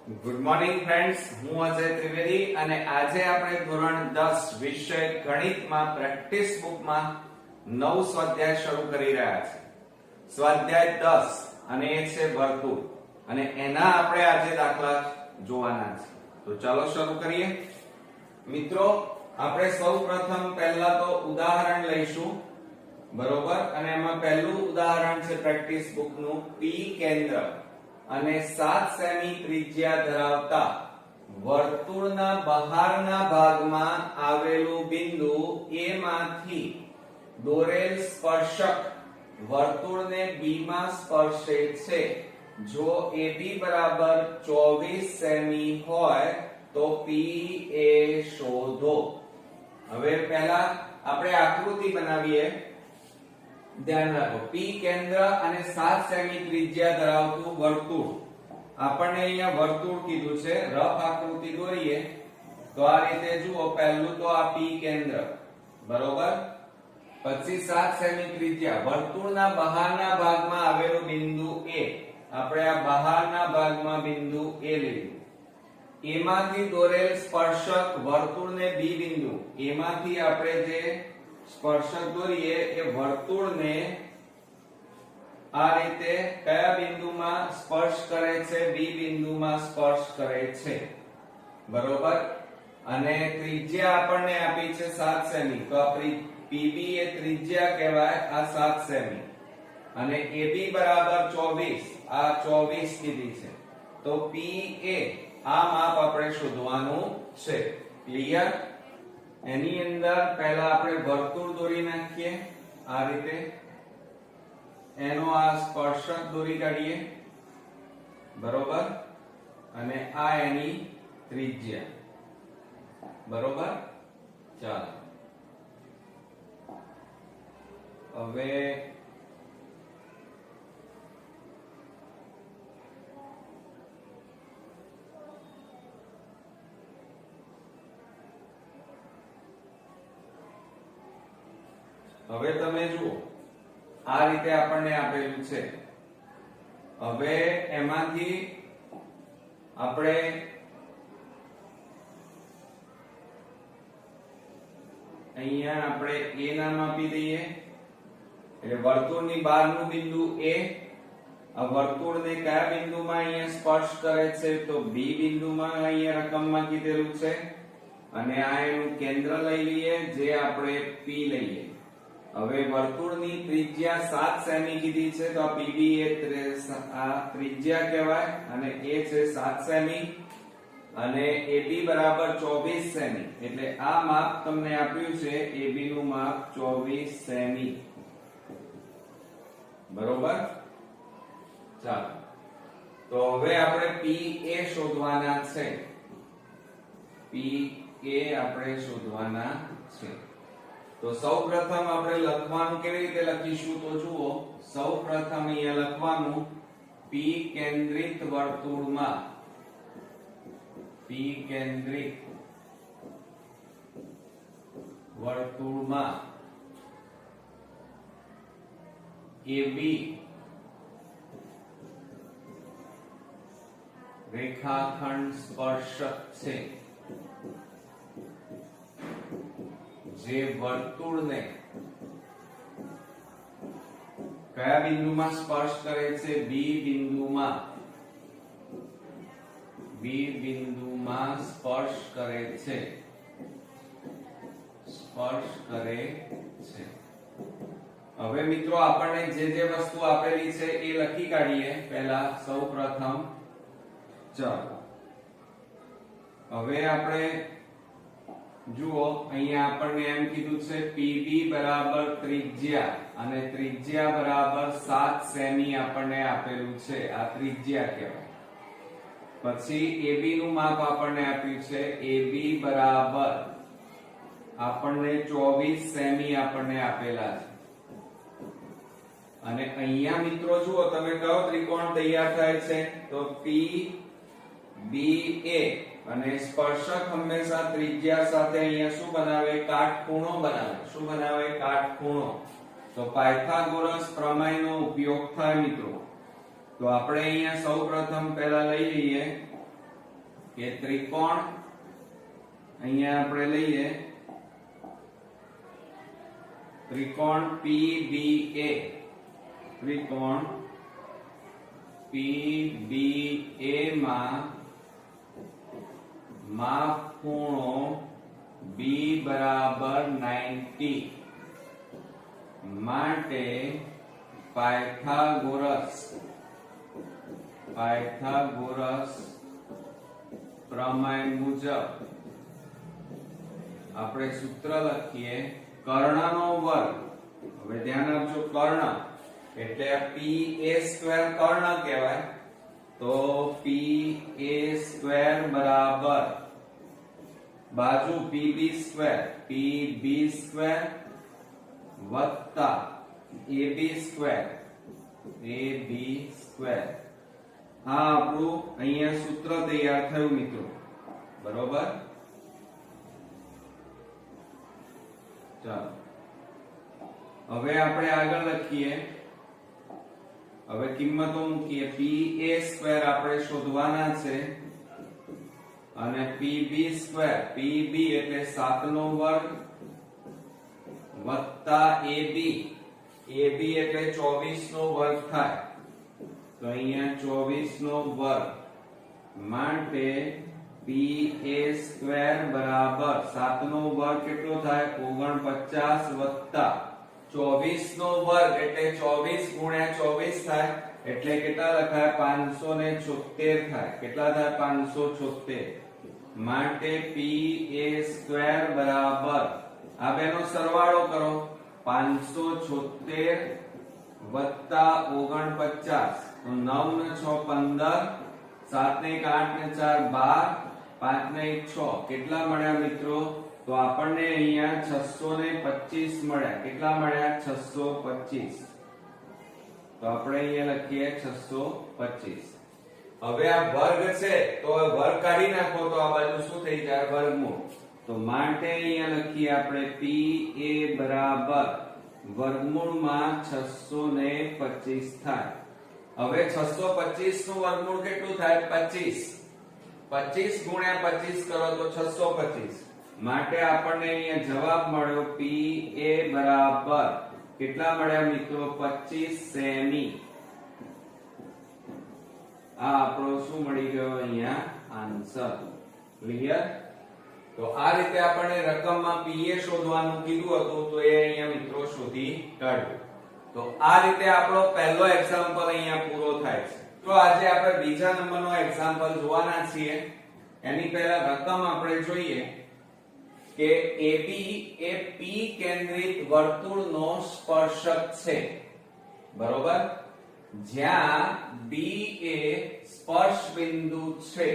Good morning friends, હું અજય ત્રિવેદી અને આજે આપણે ધોરણ 10 વિષય ગણિતમાં પ્રેક્ટિસ બુકમાં નવ સ્વાધ્યાય શરૂ કરી રહ્યા છે. સ્વાધ્યાય 10 અને એ છે વર્તુળ અને એના આપણે આજે દાખલા જોવાના છે. તો ચાલો શરૂ કરીએ. મિત્રો, આપણે સૌપ્રથમ પહેલા તો ઉદાહરણ લઈશું, બરોબર? અને એમાં પહેલું ઉદાહરણ છે પ્રેક્ટિસ બુકનું P કેન્દ્ર અને 7 સેમી ત્રિજ્યા ધરાવતા વર્તુળના બહારના ભાગમાં આવેલું બિંદુ A માંથી દોરેલ સ્પર્શક વર્તુળને B માં સ્પર્શે છે. જો AB બરાબર 24 સેમી હોય તો PA શોધો. હવે પહેલા આપણે આકૃતિ બનાવીએ. ધ્યાન રાખો, P કેન્દ્ર અને 7 સેમી ત્રિજ્યા ધરાવતું વર્તુળ. આપણને અહીંયા વર્તુળ કીધું છે, રફ આકૃતિ દોરીએ તો આ રીતે જુઓ. પહેલું તો આ P કેન્દ્ર, બરોબર? પછી 7 સેમી ત્રિજ્યા, વર્તુળના બહારના ભાગમાં આવેલું બિંદુ A. આપણે આ બહારના ભાગમાં બિંદુ A લીધું. A માંથી દોરેલ સ્પર્શક વર્તુળને B બિંદુ. A માંથી આપણે જે સ્પર્શક દોરીએ એ વર્તુળને આ રીતે કયા બિંદુમાં સ્પર્શ કરે છે? B બિંદુમાં સ્પર્શ કરે છે, બરોબર? અને ત્રિજ્યા આપણને આપી છે 7 સેમી, તો PB એ ત્રિજ્યા કહેવાય, આ 7 સેમી. અને AB બરાબર 24, આ 24 કીધી છે. તો PA આ માપ આપણે શોધવાનું છે. ક્લિયર? એની અંદર પહેલા આપણે વર્તુળ દોરી નાખીએ આ રીતે. એનો આ સ્પર્શક દોરી કાઢીએ, બરોબર? અને આ એની ત્રિજ્યા, બરોબર? ચાલો હવે તમે જુઓ, આ રીતે આપણને આપેલું છે. હવે એમાંથી આપણે અહીંયા આપણે A નામ આપી દઈએ, એટલે વર્તુળની બહારનું બિંદુ A. આ વર્તુળને કયા બિંદુમાં અહીંયા સ્પર્શ કરે છે? તો B બિંદુમાં અહીંયા રકમમાં કીધેલું છે. અને આ એનું કેન્દ્ર લઈ લઈએ, જે આપણે P લઈએ. હવે વર્તુળની ત્રિજ્યા 7 સેમી કીધી છે, તો આ PB એ આ ત્રિજ્યા કહેવાય અને એ છે 7 સેમી. અને AB બરાબર 24 સેમી, એટલે આ માપ તમને આપ્યું છે. AB નું માપ 24 સેમી, બરોબર? ચાલો, તો હવે આપણે PA શોધવાના છે. PA આપણે શોધવાના છે. તો સૌપ્રથમ આપણે લખવાનું કેવી રીતે લખીશું? તો જુઓ, સૌપ્રથમ અહીંયા લખવાનું P કેન્દ્રિત વર્તુળમાં, P કેન્દ્રિત વર્તુળમાં AB રેખાખંડ સ્પર્શક છે, જે વર્તુળને કયા બિંદુમાં સ્પર્શ કરે છે? B બિંદુમાં. B બિંદુમાં સ્પર્શ કરે છે, સ્પર્શ કરે છે. હવે મિત્રો, આપણને જે વસ્તુ આપેલી છે એ લખી કાઢીએ પહેલા સૌપ્રથમ. ચાલો, હવે આપણે જુઓ, અહીંયા આપણને એમ કીધું છે PB બરાબર ત્રિજ્યા અને ત્રિજ્યા બરાબર 7 સેમી આપણને આપેલું છે. આ ત્રિજ્યા કહેવાય. પછી AB નું માપ આપણને આપ્યું છે. AB બરાબર આપણને 24 સેમી આપણને આપેલા છે. અને અહીંયા મિત્રો જુઓ, તમે કયો ત્રિકોણ તૈયાર થાય છે? તો PBA. અને સ્પર્શક હંમેશા ત્રિજ્યા સાથે અહીંયા શું બનાવે? કાટખૂણો બનાવે. શું બનાવે? કાટખૂણો. તો પાયથાગોરસ પ્રમેયનો ઉપયોગ થાય મિત્રો. તો આપણે અહીંયા સૌપ્રથમ પહેલા લઈ લઈએ કે ત્રિકોણ અહીંયા આપણે લઈએ ત્રિકોણ PBA, ત્રિકોણ PBA માં માપ ખૂણો B બરાબર 90 માટે પાયથાગોરસ પ્રમેય મુજબ આપણે સૂત્ર લખીએ કર્ણનો વર્ગ. હવે ધ્યાન આપજો, કર્ણ એટલે PA² કર્ણ કહેવાય. તો PA² બરાબર બાજુ PB² વત્તા AB². આ આપણું અહીંયા સૂત્ર તૈયાર થયું મિત્રો, બરોબર. ચાલો હવે આપણે આગળ લખીએ. હવે કિંમતો મૂકીએ. PA² આપણે શોધવાના છે અને PB², PB એટલે 7 નો વર્ગ વત્તા AB, AB એટલે 24 નો વર્ગ થાય. તો અહીંયા 24 નો વર્ગ માટે PA² બરાબર 7 નો વર્ગ કેટલો થાય 49 વત્તા 24 નો વર્ગ એટલે 24 ગુણ્યા 24 થાય એટલે કેટલા લખાય 576 થાય. કેટલા થાય 576 માટે PA² બરાબર આ બેનો સરવાળો કરો 576 વત્તા 49. તો 9 ને 6 15, 7 ને 1 8 ને 4 12, 5 ને 1 6 કેટલા મળ્યા મિત્રો? તો આપણને અહીંયા 625 મળ્યા. કેટલા મળ્યા? 625. તો આપણે અહીંયા લખીએ 625. હવે આ વર્ગ છે તો વર્ગ કાઢી નાખો તો આ બાજુ શું થઈ જાય? વર્ગમૂળ. તો માટે અહીંયા લખીએ આપણે PA બરાબર વર્ગમૂળમાં 625 થાય. હવે 625 નું વર્ગમૂળ કેટલું થાય? 25. 25 ગુણ્યા 25 કરો તો 625. માટે આપણને અહીંયા જવાબ મળ્યો PA બરાબર કેટલા મળ્યા મિત્રો? 25 સેમી. આ આપણો શું મળી ગયો અહીંયા? આન્સર. ક્લિયર? તો આ રીતે આપણને રકમમાં PA શોધવાનું કીધું હતું તો એ અહીંયા મિત્રો શોધી કાઢ્યું. તો આ રીતે આપણો પહેલો એક્ઝામ્પલ અહીંયા પૂરો થાય છે. તો આજે આપણે બીજા નંબરનો એક્ઝામ્પલ જોવાના છીએ. એની પહેલા રકમ આપણે જોઈએ કે AB એ P કેન્દ્રિત વર્તુળનો સ્પર્શક છે. બરોબર? જ્યાં B એ સ્પર્શ બિંદુ છે.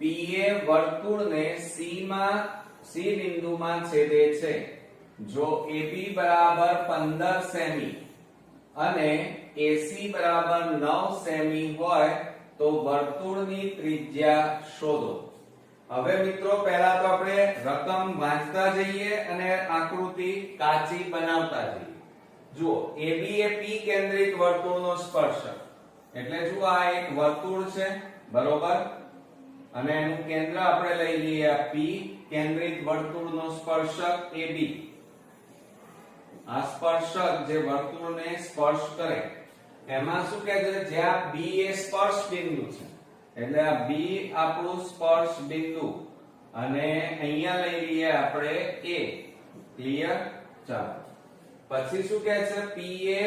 PA વર્તુળને C બિંદુમાં છેદે છે. જો AB બરાબર 15 સેમી અને AC બરાબર 9 સેમી હોય તો વર્તુળની ત્રિજ્યા શોધો. હવે મિત્રો પહેલા તો આપણે રકમ વાંચતા જઈએ અને આકૃતિ કાચી બનાવતા જઈએ. જુઓ, AB એ P કેન્દ્રિત વર્તુળનો સ્પર્શક એટલે જુઓ આ એક વર્તુળ છે. બરોબર? અને એનું કેન્દ્ર આપણે લઈ લઈએ આ P કેન્દ્રિત વર્તુળનો સ્પર્શક AB. આ સ્પર્શક જે વર્તુળને સ્પર્શ કરે એમાં શું કહે છે? જ્યાં B એ સ્પર્શ બિંદુ છે એટલે આ B આપણું સ્પર્શ બિંદુ અને અહીંયા લઈ લઈએ આપણે A. ક્લિયર? ચાલો પછી શું કહે છે? PA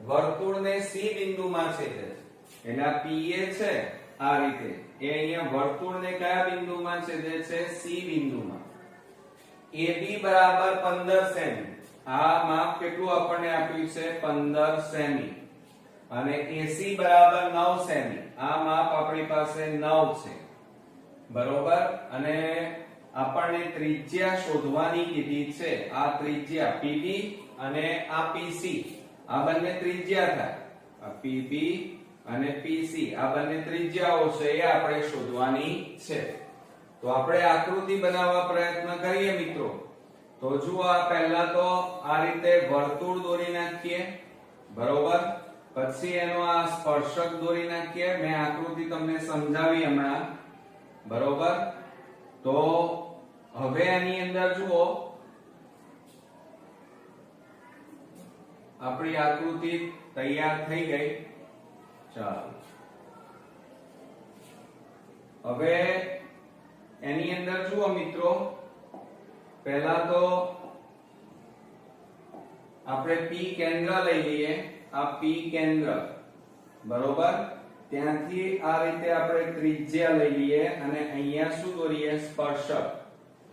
વર્તુળને C બિંદુમાં છેદે છે એટલે આ PA છે આ રીતે એ અહીંયા વર્તુળને કયા બિંદુમાં છેદે છે? C બિંદુમાં. AB બરાબર 15 સેમી. આ માપ કેટલું આપણને આપ્યું છે? 15 સેમી. અને AC બરાબર 9 સેમી. આ માપ આપણી પાસે 9 છે. બરોબર? અને આપણને ત્રિજ્યા શોધવાની કીધી છે. આ ત્રિજ્યા PB અને આ PC આ બંને ત્રિજ્યા થાય. આ PB અને PC આ બંને ત્રિજ્યાઓ છે એ આપણે શોધવાની છે. તો આપણે આકૃતિ બનાવવા પ્રયત્ન કરીએ મિત્રો. તો જુઓ પહેલા તો આ રીતે વર્તુળ દોરી નાખીએ. બરોબર? પછી એનો આ સ્પર્શક દોરી નાખીએ. મેં આકૃતિ તમને સમજાવી હમણાં. બરોબર. તો હવે આની અંદર જુઓ આપણી આકૃતિ તૈયાર થઈ ગઈ. ચાલો હવે એની અંદર જુઓ મિત્રો, પહેલા તો આપણે P કેન્દ્ર લઈ લઈએ. આ P કેન્દ્ર બરોબર, ત્યાંથી આ રીતે આપણે ત્રિજ્યા લઈ લઈએ અને અહીંયા શું દોરીએ? સ્પર્શક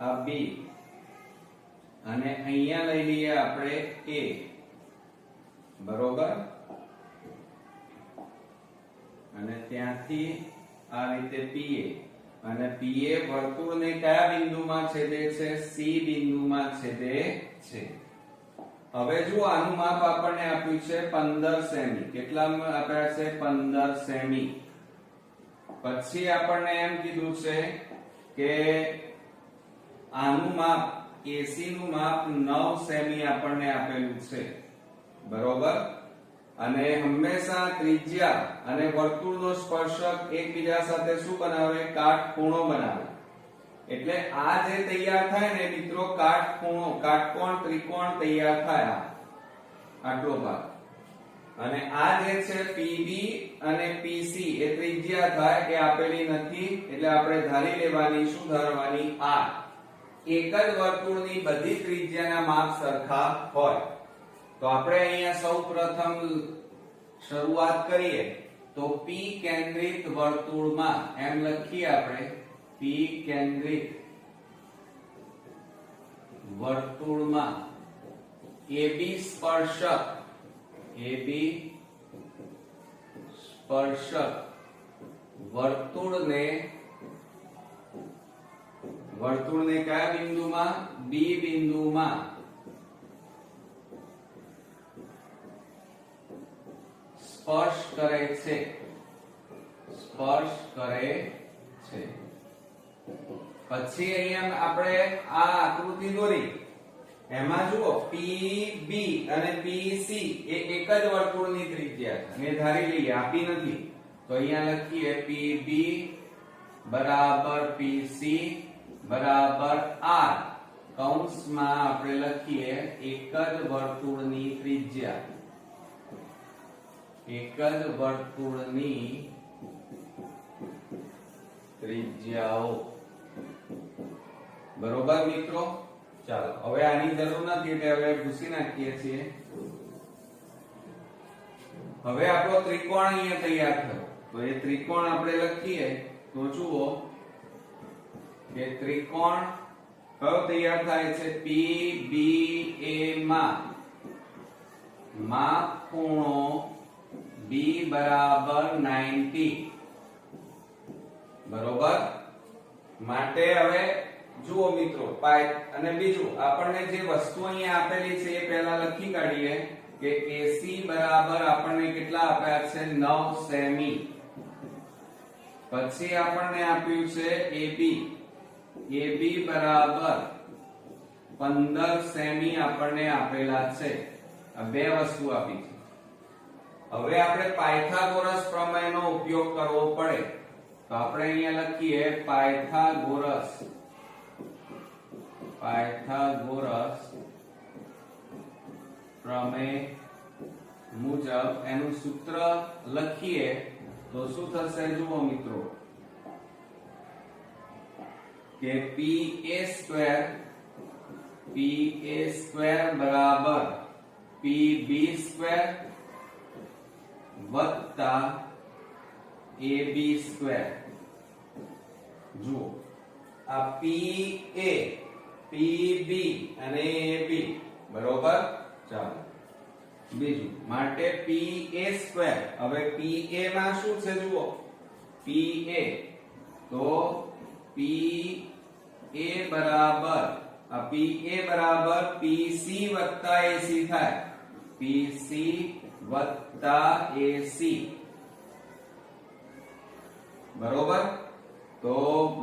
આ B, અને અહીંયા લઈ લઈએ આપણે A બરોબર, અને ત્યાંથી આ રીતે PA, અને PA વર્તુળને કયા બિંદુમાં છેદે છે? C બિંદુમાં છેદે છે. હવે જો આનું માપ આપણને આપ્યું છે 15 સેમી. કેટલામાં આપ્યા છે? 15 સેમી. પછી આપણને એમ કીધું છે કે આનું માપ AC નું માપ 9 સેમી આપણને આપેલું છે બરોબર. અને હંમેશા ત્રિજ્યા અને વર્તુળનો સ્પર્શક એકબીજા સાથે શું બનાવે? કાટખૂણો બનાવે. એટલે આ જે તૈયાર થાય ને મિત્રો, કાટખૂણો, કાટકોણ, ત્રિકોણ તૈયાર થાય. આટલો ભાગ. અને આ જે છે PB અને PC એ ત્રિજ્યા થાય, એ આપેલી નથી, એટલે આપણે ધારી લેવાની. શું ધારવાની? આ એક જ વર્તુળની બધી ત્રિજ્યાના માપ સરખા હોય. તો આપણે અહીંયા સૌપ્રથમ શરૂઆત કરીએ તો P કેન્દ્રિત વર્તુળમાં એમ લખીએ આપણે. P કેન્દ્રિત વર્તુળમાં AB સ્પર્શક, AB સ્પર્શક વર્તુળને કયા બિંદુમાં? B બિંદુમાં સ્પર્શ કરે છે. સ્પર્શ કરે છે. પછી અહીંયા આપણે આ આકૃતિ દોરી, એમાં જુઓ PB અને PC એ એક જ વર્તુળની ત્રિજ્યા છે. મેં ધારી લઈએ, આપી નથી. તો અહીંયા લખીએ PB બરાબર PC બરાબર R. કૌંસમાં આપણે લખીએ એક જ વર્તુળની ત્રિજ્યા. એક જ વર્તુળની ત્રિજ્યાઓ બરોબર મિત્રો. ચાલો હવે આની જરૂર નથી એટલે હવે ભૂસી નાખીએ છીએ. હવે આપણો ત્રિકોણ અહીંયા તૈયાર થયો. તો એ ત્રિકોણ આપણે લખીએ તો જુઓ કે ત્રિકોણ કયો તૈયાર થાય છે? PBA માં માપ ખૂણો B બરાબર 90 બરોબર. માટે હવે જુઓ મિત્રો, પાય અને બીજું આપણને જે વસ્તુ અહીંયા આપેલી છે એ પહેલા લખી કાઢીએ કે AC બરાબર આપણને કેટલા આપ્યા છે? 9 સેમી. પછી આપણને આપ્યું છે AB, AB બરાબર 15 સેમી આપણને આપેલા છે. આ બે વસ્તુ આપી છે. હવે આપણે પાયથાગોરસ પ્રમેયનો ઉપયોગ કરવો પડે. તો આપણે અહીંયા લખીએ પાયથાગોરસ પ્રમેય મુજબ એનું સૂત્ર લખીએ તો શું થશે? જુઓ મિત્રો કે PA સ્ક્વેર બરાબર PB સ્ક્વેર વત્તા AB સ્ક્વેર. જુઓ આ PA, PB અને AB બરોબર. ચાલો બીજું માટે PA સ્ક્વેર. હવે PA માં શું છે? જુઓ PA, તો PA બરાબર PC વત્તા AC થાય. PC વત્તા AC બરોબર. તો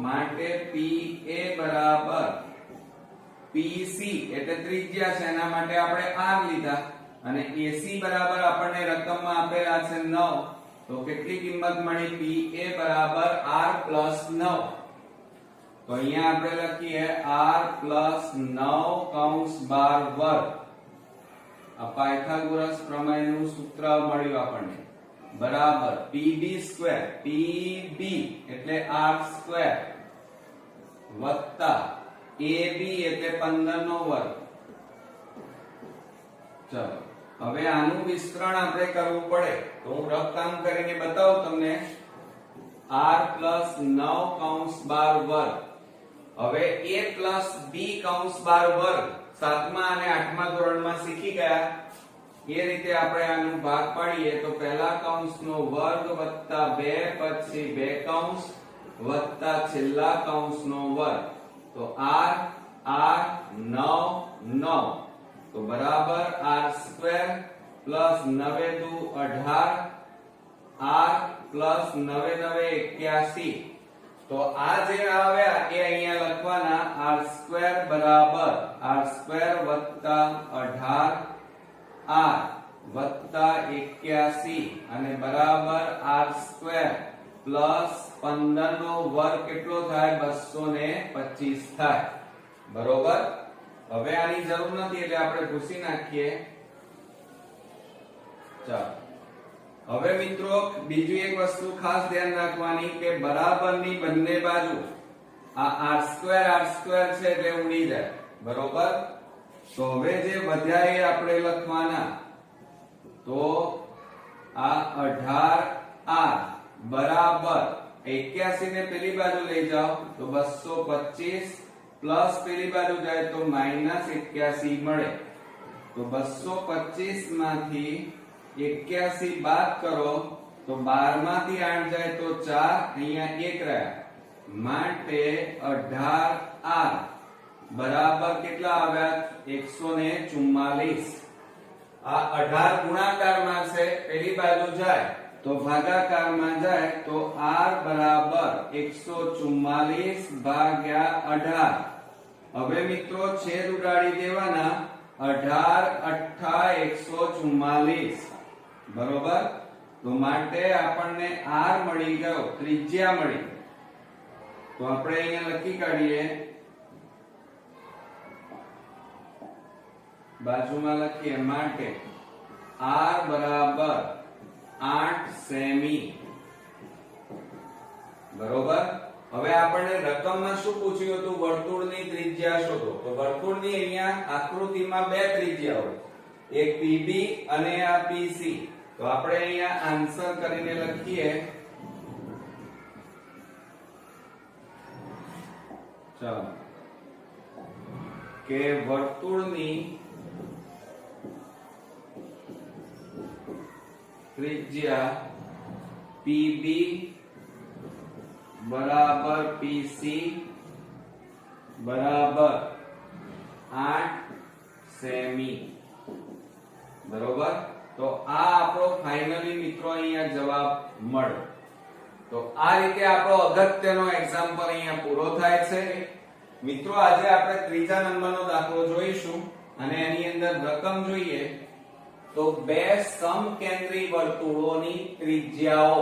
માટે PA બરાબર PC એટલે ત્રિજ્યા છે, એના માટે આપણે R લીધા. અને AC બરાબર આપણને રકમમાં આપેલા છે 9. તો કેટલી કિંમત મળી? PA બરાબર R + 9. તો અહીંયા આપણે લખીએ r પ્લસ 9 કૌંસ 12 વર્ગ. આ પાયથાગોરસ પ્રમેયનું સૂત્ર મળ્યું આપણને, બરાબર pb સ્ક્વેર, pb એટલે r સ્ક્વેર વત્તા ab એટલે 15 નો વર્ગ. ચલો હવે આનું વિસ્તરણ આપણે કરવું પડે તો હું રફ કામ કરીને બતાવું તમને. r પ્લસ 9 કૌંસ 12 વર્ગ. હવે a પ્લસ b કૌંસ 12 વર્ગ 7મા અને 8મા ધોરણમાં શીખી ગયા. એ રીતે આપણે આનું ભાગ પાડીએ તો પહેલા કૌંસનો વર્ગ વત્તા 2 પછી 2 કૌંસ વત્તા છેલ્લા કૌંસનો વર્ગ. તો r 9 તો બરાબર r સ્ક્વેર પ્લસ 9 દુ 18 r પ્લસ 9 9 81. તો આ જે આવ્યા એ અહીંયા લખવાના r સ્ક્વેર બરાબર r સ્ક્વેર વત્તા 18 r વત્તા 81 અને બરાબર r સ્ક્વેર પ્લસ 15 નો વર્ગ કેટલો થાય 225 થાય. બરોબર. હવે આની જરૂર નથી એટલે આપણે ભૂસી નાખીએ. ચાલો હવે મિત્રો બીજી એક વસ્તુ ખાસ ધ્યાન રાખવાની કે બરાબરની બંને બાજુ આ r2 છે એટલે ઉડી જાય. બરોબર. તો હવે જે વધ્યા એ આપણે લખવાના. તો આ 18r બરાબર 81 ને પેલી બાજુ લઈ જાઓ તો 225 પ્લસ પેલી બાજુ જાય તો -81 મળે. તો 225 માંથી 81 બાદ કરો તો 12 માંથી 8 જાય તો 4, અહીંયા 1 રહ્યા. માટે 18r બરાબર કેટલા આવ્યા 144. આ 18 ગુણાકારમાં છે પેલી બાજુ જાય તો ભાગાકારમાં જાય તો r બરાબર 144 ભાગ્યા 18. હવે મિત્રો છેદ ઉડાડી દેવાના. 18 8 144. બરોબર. તો માટે આપણને r મળી ગયો, ત્રિજ્યા મળી. તો આપણે અહીંયા લખી કાઢીએ, બાજુમાં લખીએ માટે r બરાબર 8 સેમી. બરોબર. હવે આપણને રકમમાં શું પૂછ્યું હતું? વર્તુળની ત્રિજ્યા શોધો. તો વર્તુળની અહીંયા આકૃતિમાં બે ત્રિજ્યા હોય, એક PB અને આ PC. તો આપણે અહીંયા આન્સર કરીને લખીએ. ચાલો કે વર્તુળની ત્રિજ્યા PB બરાબર PC બરાબર 8 સેમી. બરોબર. તો આ આપણો ફાઇનલી મિત્રો અહીંયા જવાબ મળ્યો. તો આ રીતે આપણો અગત્યનો એક્ઝામ્પલ અહીંયા પૂરો થાય છે. મિત્રો આજે આપણે ત્રીજા નંબરનો દાખલો જોઈશું અને એની અંદર રકમ જોઈએ તો બે સમકેન્દ્રી વર્તુળોની ત્રિજ્યાઓ,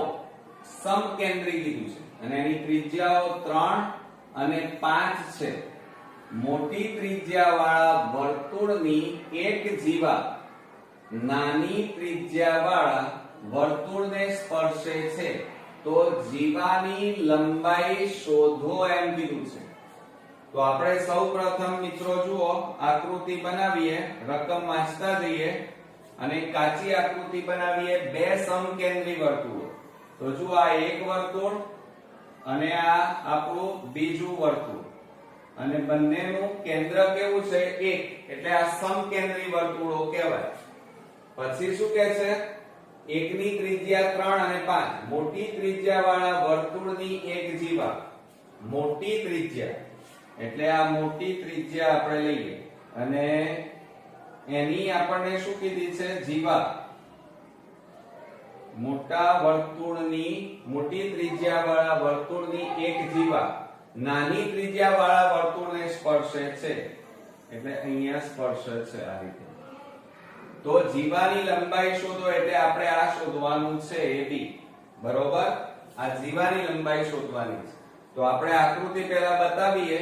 સમકેન્દ્રી કીધું છે અને એની ત્રિજ્યાઓ 3 અને 5 છે. મોટી ત્રિજ્યાવાળા વર્તુળની એક જીવા નાની ત્રિજ્યાવાળા વર્તુળને સ્પર્શે છે તો જીવાની લંબાઈ શોધો એમ કીધું છે. તો આપણે સૌપ્રથમ મિત્રો જુઓ આકૃતિ બનાવીએ, રકમ વાંચતા જઈએ અને કાચી આકૃતિ બનાવીએ બે સમકેન્દ્રી વર્તુળો. તો જુઓ આ એક વર્તુળ અને આ આપણું બીજું વર્તુળ અને બંનેનું કેન્દ્ર કેવું છે? 1. એટલે આ સમકેન્દ્રી વર્તુળો કહેવાય. પછી શું કહે છે? એકની ત્રિજ્યા 3 અને 5. મોટી ત્રિજ્યાવાળા વર્તુળની એક જીવા, મોટી ત્રિજ્યા એટલે આ મોટી ત્રિજ્યા આપણે લઈએ અને એની આપણને શું કીધી છે? જીવા. મોટા વર્તુળની, મોટી ત્રિજ્યાવાળા વર્તુળની એક જીવા નાની ત્રિજ્યાવાળા વર્તુળને સ્પર્શે છે એટલે અહીંયા સ્પર્શે છે આ રીતે. તો જીવાની લંબાઈ શોધો એટલે આપણે આ શોધવાનું છે AB. બરોબર. આ જીવાની લંબાઈ શોધવાની છે. તો આપણે આકૃતિ પહેલા બતાવીએ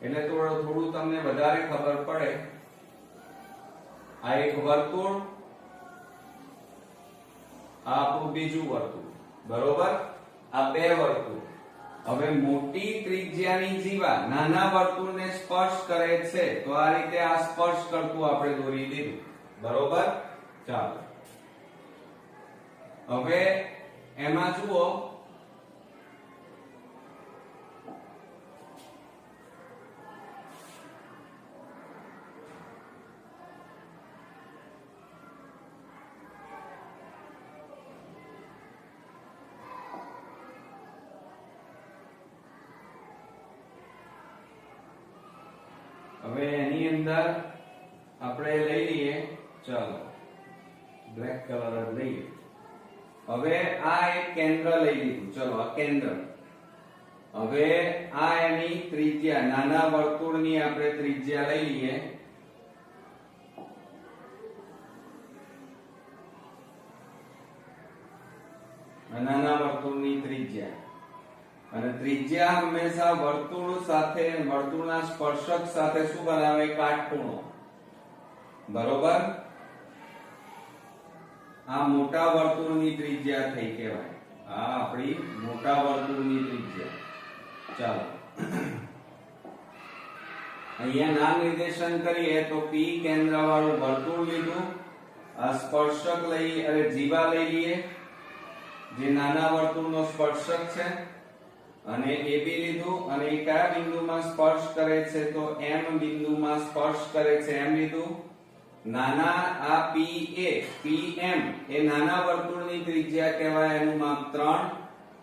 એટલે થોડું તમને વધારે ખબર પડે. આ એક વર્તુળ, આ આપણું બીજું વર્તુળ, બરોબર? આ બે વર્તુળ. હવે મોટી ત્રિજ્યાની જીવા નાના વર્તુળને સ્પર્શ કરે છે તો આ રીતે આ સ્પર્શ કરતું આપણે દોરી દીધું, બરોબર? ચાલો હવે એમાં જુઓ હવે એની અંદર આપણે લઈ લઈએ, ચાલો બ્લેક કલર જ લઈએ. હવે આ એક કેન્દ્ર લઈ લીધું, ચલો આ કેન્દ્ર. હવે આ એની ત્રિજ્યા, નાના વર્તુળની આપણે ત્રિજ્યા લઈ લઈએ. નાના વર્તુળની ત્રિજ્યા, અને ત્રિજ્યા હંમેશા વર્તુળ સાથે, વર્તુળના સ્પર્શક સાથે શું બનાવે? કાટખૂણો, બરોબર? આ મોટા વર્તુળની ત્રિજ્યા થઈ કહેવાય. આ આપણી મોટા વર્તુળની ત્રિજ્યા. ચાલો અહીંયા નામ નિર્દેશન કરીએ તો P કેન્દ્ર વાળું વર્તુળ લીધું, આ સ્પર્શક લઈ અને જીવા લઈ લઈએ જે નાના વર્તુળનો સ્પર્શક છે, અને AB લીધું અને એ કયા બિંદુમાં સ્પર્શ કરે છે? તો M બિંદુમાં સ્પર્શ કરે છે, એમ લીધું. નાના આ PA PM એ નાના વર્તુળની ત્રિજ્યા કહેવાય, એનું માપ 3,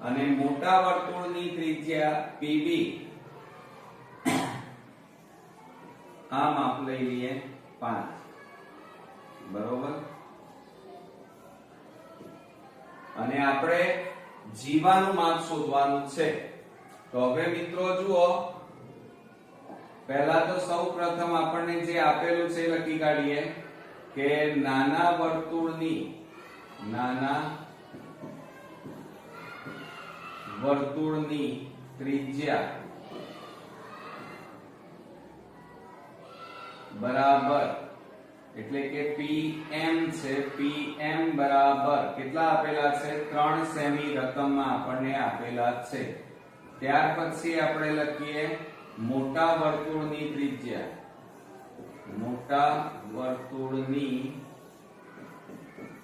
અને મોટા વર્તુળની ત્રિજ્યા PB આ માપ લઈ લઈએ 5, બરોબર? અને આપણે જીવાનું માપ શોધવાનું છે. તો હવે મિત્રો જુઓ, પહેલા તો સૌ પ્રથમ આપણને જે આપેલું છે લખી કાઢીએ કે નાના વર્તુળની ત્રિજ્યા બરાબર, એટલે કે PM છે, PM બરાબર કેટલા આપેલા છે? 3 સેમી રકમમાં આપણને આપેલા છે. ત્યાર પછી આપણે લખીએ મોટા વર્તુળની ત્રિજ્યા, મોટા વર્તુળની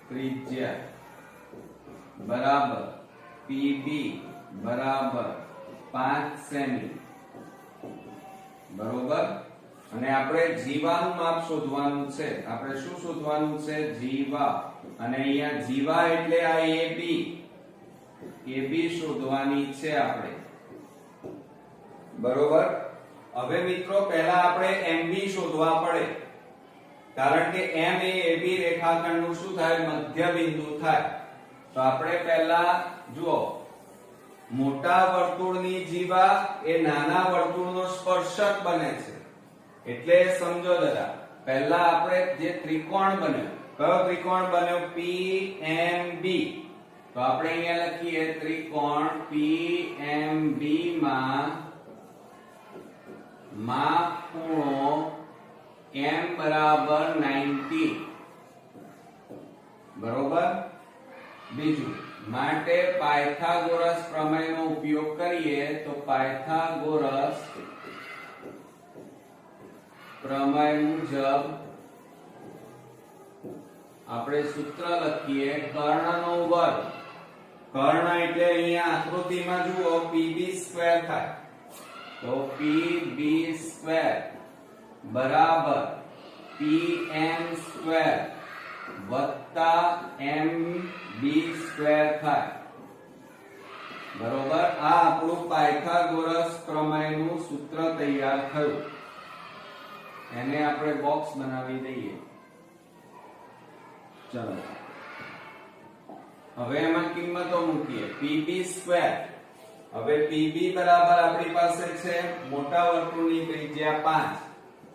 ત્રિજ્યા બરાબર PB બરાબર 5 સેમી, બરોબર? અને આપણે જીવાનું માપ શોધવાનું છે. આપણે શું શોધવાનું છે? જીવા. અને અહીંયા જીવા એટલે આ AB શોધવાની છે આપણે, બરોબર? હવે મિત્રો પહેલા આપણે MB શોધવા પડે, કારણ કે M એ AB રેખાખંડનું શું થાય? મધ્ય બિંદુ થાય. તો આપણે પહેલા જુઓ, મોટા વર્તુળની જીવા એ નાના વર્તુળનો સ્પર્શક બને છે. એટલે સમજો દાદા, પહેલા આપણે જે ત્રિકોણ બન્યો, કયો ત્રિકોણ બન્યો? PMB. તો આપણે અહીંયા લખીએ ત્રિકોણ PMB માં માપ ખૂણો M બરાબર 90, બરોબર? બીજું, માટે પાયથાગોરસ પ્રમેયનો ઉપયોગ કરીએ તો પાયથાગોરસ પ્રમેય મુજબ આપણે સૂત્ર લખીએ કર્ણનો વર્ગ. કર્ણ એટલે અહીંયા આકૃતિમાં જુઓ PB સ્ક્વેર થાય, તો PB સ્ક્વેર બરાબર PM સ્ક્વેર વત્તા MB સ્ક્વેર થાય, બરોબર? આ આપણું પાયથાગોરસ પ્રમેયનું સૂત્ર તૈયાર થયું. એને આપણે બોક્સ બનાવી દઈએ. ચલો હવે એમાં કિંમતો મૂકીએ. PB સ્ક્વેર, હવે PB બરાબર આપણી પાસે છે મોટા વર્તુળની ત્રિજ્યા 5,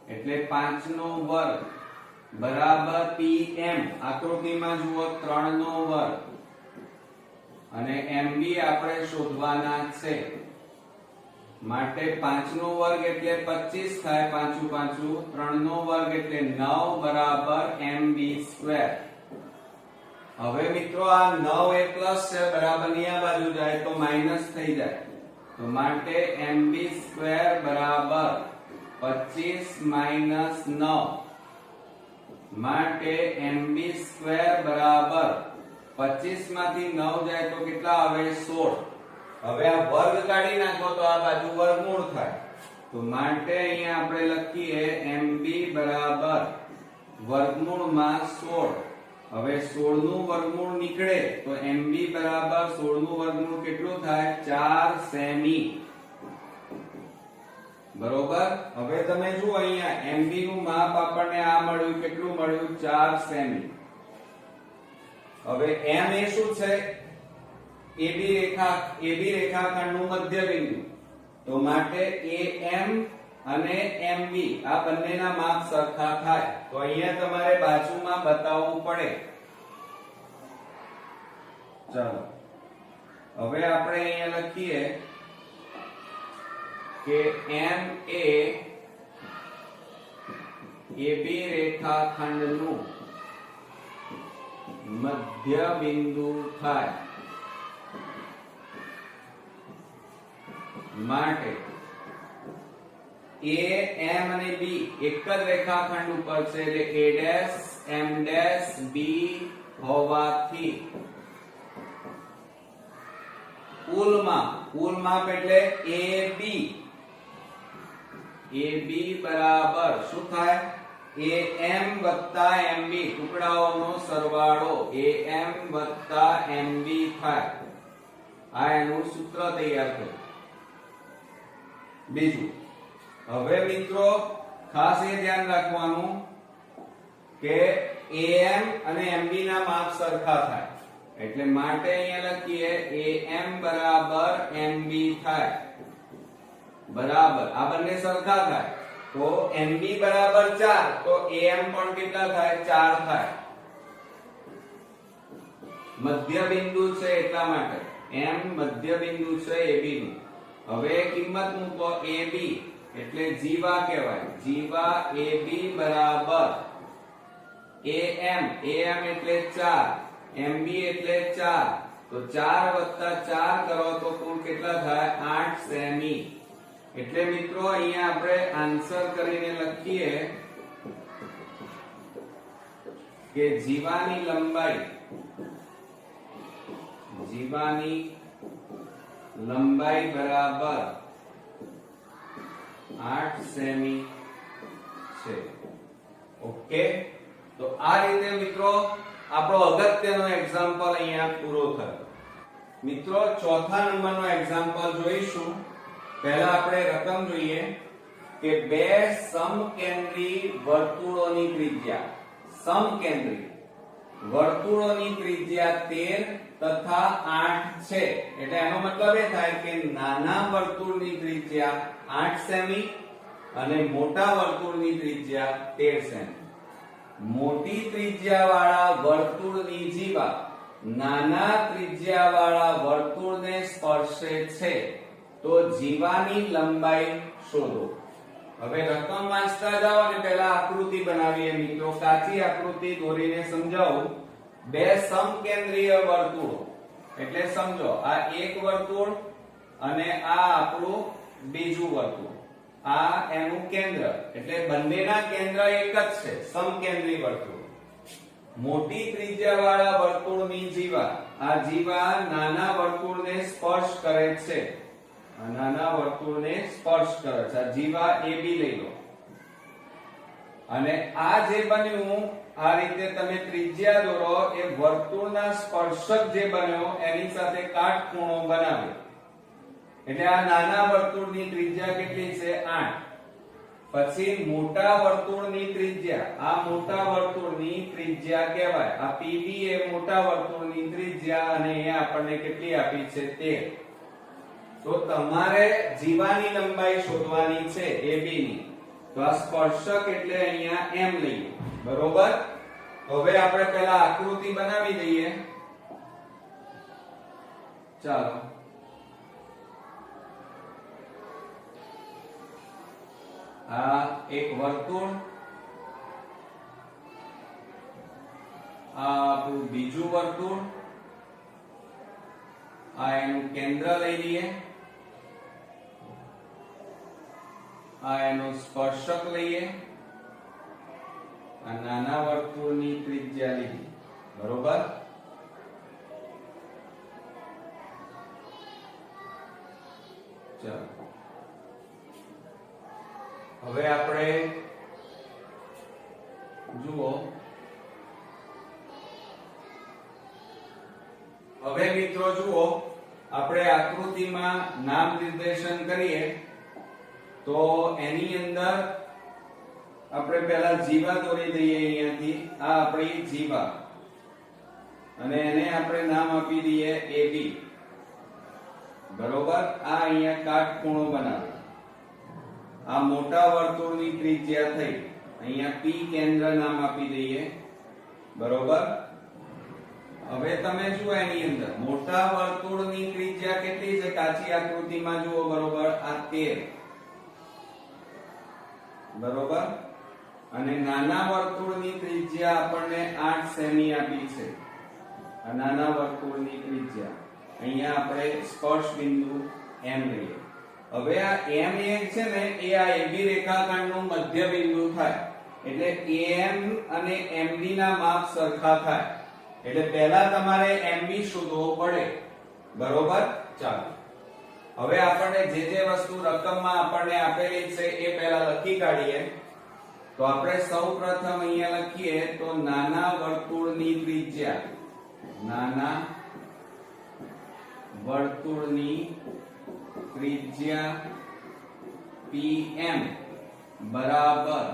એટલે 5 નો વર્ગ બરાબર PM, આકૃતિમાં જુઓ 3 નો વર્ગ, અને MB આપણે શોધવાના છે. માટે 5 નો વર્ગ એટલે 25 થાય, પાંચું પાંચું 3 નો વર્ગ એટલે 9 બરાબર mb સ્ક્વેર. હવે મિત્રો આ 9 એ પ્લસ છે, બરાબર ની આ બાજુ જાય તો માઈનસ થઈ જાય, તો માટે mb સ્ક્વેર બરાબર 25 માઈનસ 9 માટે mb સ્ક્વેર બરાબર 25 માંથી 9 જાય તો કેટલા આવે 16. હવે આ વર્ગ કાઢી નાખો તો આ બાજુ વર્ગમૂળ થાય, તો માટે અહીંયા આપણે લખીએ mb બરાબર વર્ગમૂળમાં 16. હવે 16 નું વર્ગમૂળ નીકળે તો mb બરાબર 16 નું વર્ગમૂળ કેટલું થાય 4 સેમી. બરોબર. હવે તમે જુઓ અહીંયા mb નું માપ આપણને આ મળ્યું, કેટલું મળ્યું 4 સેમી. હવે m એ શું છે AB રેખાખંડનું મધ્ય બિંદુ, તો માટે AM અને MB આ બંનેના માપ સરખા થાય, તો અહીંયા તમારે બાજુમાં બતાવવું પડે. ચાલો હવે આપણે અહીંયા લખીએ કે M એ AB રેખાખંડનું મધ્ય બિંદુ થાય, માટે A M અને B એક જ રેખાખંડ ઉપર છે એટલે A' M' B હોવાથી કુલ માપ એટલે AB બરાબર શું થાય AM વત્તા MB, ટુકડાઓનો સરવાળો AM વત્તા MB થાય. આ એનું સૂત્ર તૈયાર થયું. બીજું, હવે મિત્રો ખાસ એ ધ્યાન રાખવાનું કે AM અને MB ના માપ સરખા થાય, એટલે માટે અહીંયા લખીએ AM બરાબર MB થાય, બરાબર આ બંને સરખા થાય તો MB બરાબર 4, તો AM પણ કેટલા થાય 4 થાય. મધ્ય બિંદુ છે એટલા માટે M મધ્ય બિંદુ છે AB નું. હવે કિંમત મૂકો AB એટલે જીવા કહેવાય, જીવા AB બરાબર AM એટલે 4, MB એટલે 4, તો 4 વત્તા 4 કરો તો કુલ કેટલા થાય 8 સેમી. એટલે મિત્રો અહીંયા આપણે આન્સર કરીને લખીએ કે જીવાની લંબાઈ બરાબર 8 સેમી છે. ઓકે, તો આ રીતે મિત્રો આપણો અગત્યનો એક્ઝામ્પલ અહીંયા પૂરો થયો. મિત્રો ચોથા નંબરનો એક્ઝામ્પલ જોઈશું. પહેલા આપણે રકમ જોઈએ કે બે સમકેન્દ્રી વર્તુળોની ત્રિજ્યા, સમકેન્દ્રી વર્તુળોની ત્રિજ્યા 13 તથા 8 છે. એટલે એનો મતલબ એ થાય કે નાના વર્તુળની ત્રિજ્યા 8 સેમી અને મોટા વર્તુળની ત્રિજ્યા 13 સેમી. મોટી ત્રિજ્યાવાળા વર્તુળની જીવા નાના ત્રિજ્યાવાળા વર્તુળને સ્પર્શે છે તો જીવાની લંબાઈ શોધો. હવે રકમ વાંચતા જાઓ અને પહેલા આકૃતિ બનાવીએ મિત્રો. કાચી આકૃતિ દોરીને સમજાવું. બે સમકેન્દ્રીય વર્તુળો એટલે સમજો આ એક વર્તુળ અને આ આપણું બીજું વર્તુળ, આ એનું કેન્દ્ર, એટલે બંનેના કેન્દ્ર એક જ છે, સમકેન્દ્રી વર્તુળ. મોટી ત્રિજ્યાવાળા વર્તુળની જીવા, આ જીવા નાના વર્તુળને સ્પર્શ કરે છે, નાના વર્તુળને સ્પર્શ કરે છે. આ જીવા AB લઈ લો અને આ જે બન્યું આ રીતે તમે ત્રિજ્યા દોરો એ વર્તુળના સ્પર્શક જે બન્યો એની સાથે કાટખૂણો બનાવ્યો. એટલે આ નાના વર્તુળની ત્રિજ્યા કેટલી છે 8. પછી મોટા વર્તુળની ત્રિજ્યા, આ મોટા વર્તુળની ત્રિજ્યા કહેવાય. આ PB એ મોટા વર્તુળની ત્રિજ્યા અને એ આપણને કેટલી આપી છે 13. તો તમારે જીવાની લંબાઈ શોધવાની છે AB ની. તો આ સ્પર્શક એટલે અહીંયા M લઈએ, બરોબર. હવે આપણે પહેલા આકૃતિ બનાવી દઈએ. ચાલો આ એક વર્તુળ, આ આપણું બીજું વર્તુળ, આ એનું કેન્દ્ર લઈ લઈએ, આ એનું સ્પર્શક લઈએ, આ નાના વર્તુળની ત્રિજ્યા લીધી, બરોબર. ચાલો હવે આપણે જુઓ, હવે મિત્રો જુઓ, આપણે આકૃતિમાં નામ નિર્દેશન કરીએ તો એની અંદર આપણે પહેલા જીવા દોરી દઈએ અહીંયાથી. આ આપણી જીવા અને એને આપણે નામ આપી દઈએ AB, બરોબર. આ અહીંયા કાટખૂણો બનાવે. આ મોટા વર્તુળની ત્રિજ્યા થઈ, અહીંયા P કેન્દ્ર નામ આપી દઈએ, બરોબર. હવે તમે જુઓ એની અંદર મોટા વર્તુળની ત્રિજ્યા કેટલી છે, કાચી આકૃતિમાં જુઓ, બરોબર. આ 13, બરોબર. અને નાના વર્તુળની ત્રિજ્યા આપણને 8 સેમી આપી છે. આ નાના વર્તુળની ત્રિજ્યા અહીંયા આપણે સ્પર્શ બિંદુ M લઈએ. હવે આ M છે ને એ આ AB રેખાખંડનું મધ્ય બિંદુ થાય, એટલે AM અને MB ના માપ સરખા થાય. એટલે પહેલા તમારે MB શોધવો પડે, બરોબર. ચાલો હવે આપણને જે વસ્તુ રકમમાં આપણને આપેલી છે એ પહેલા લખી કાઢીએ. તો આપણે સૌપ્રથમ અહીંયા લખીએ તો નાના વર્તુળની ત્રિજ્યા, નાના વર્તુળની ત્રિજ્યા PM બરાબર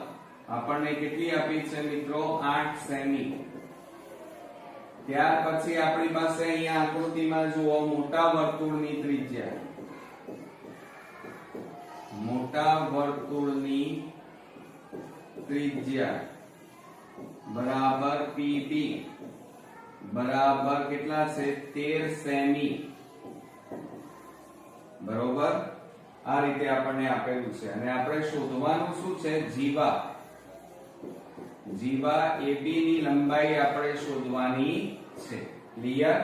આપણને કેટલી આપી છે મિત્રો, 8 સેમી. ત્યાર પછી આપણી પાસે અહીંયા આકૃતિમાં જુઓ મોટા વર્તુળની ત્રિજ્યા, મોટા વર્તુળની ત્રિજ્યા બરાબર PB બરાબર કેટલા છે, 13 સેમી, બરોબર. આ રીતે આપણને આપેલું છે અને આપણે શોધવાનું શું છે, જીવા. જીવા AB ની લંબાઈ આપણે શોધવાની છે. ક્લિયર?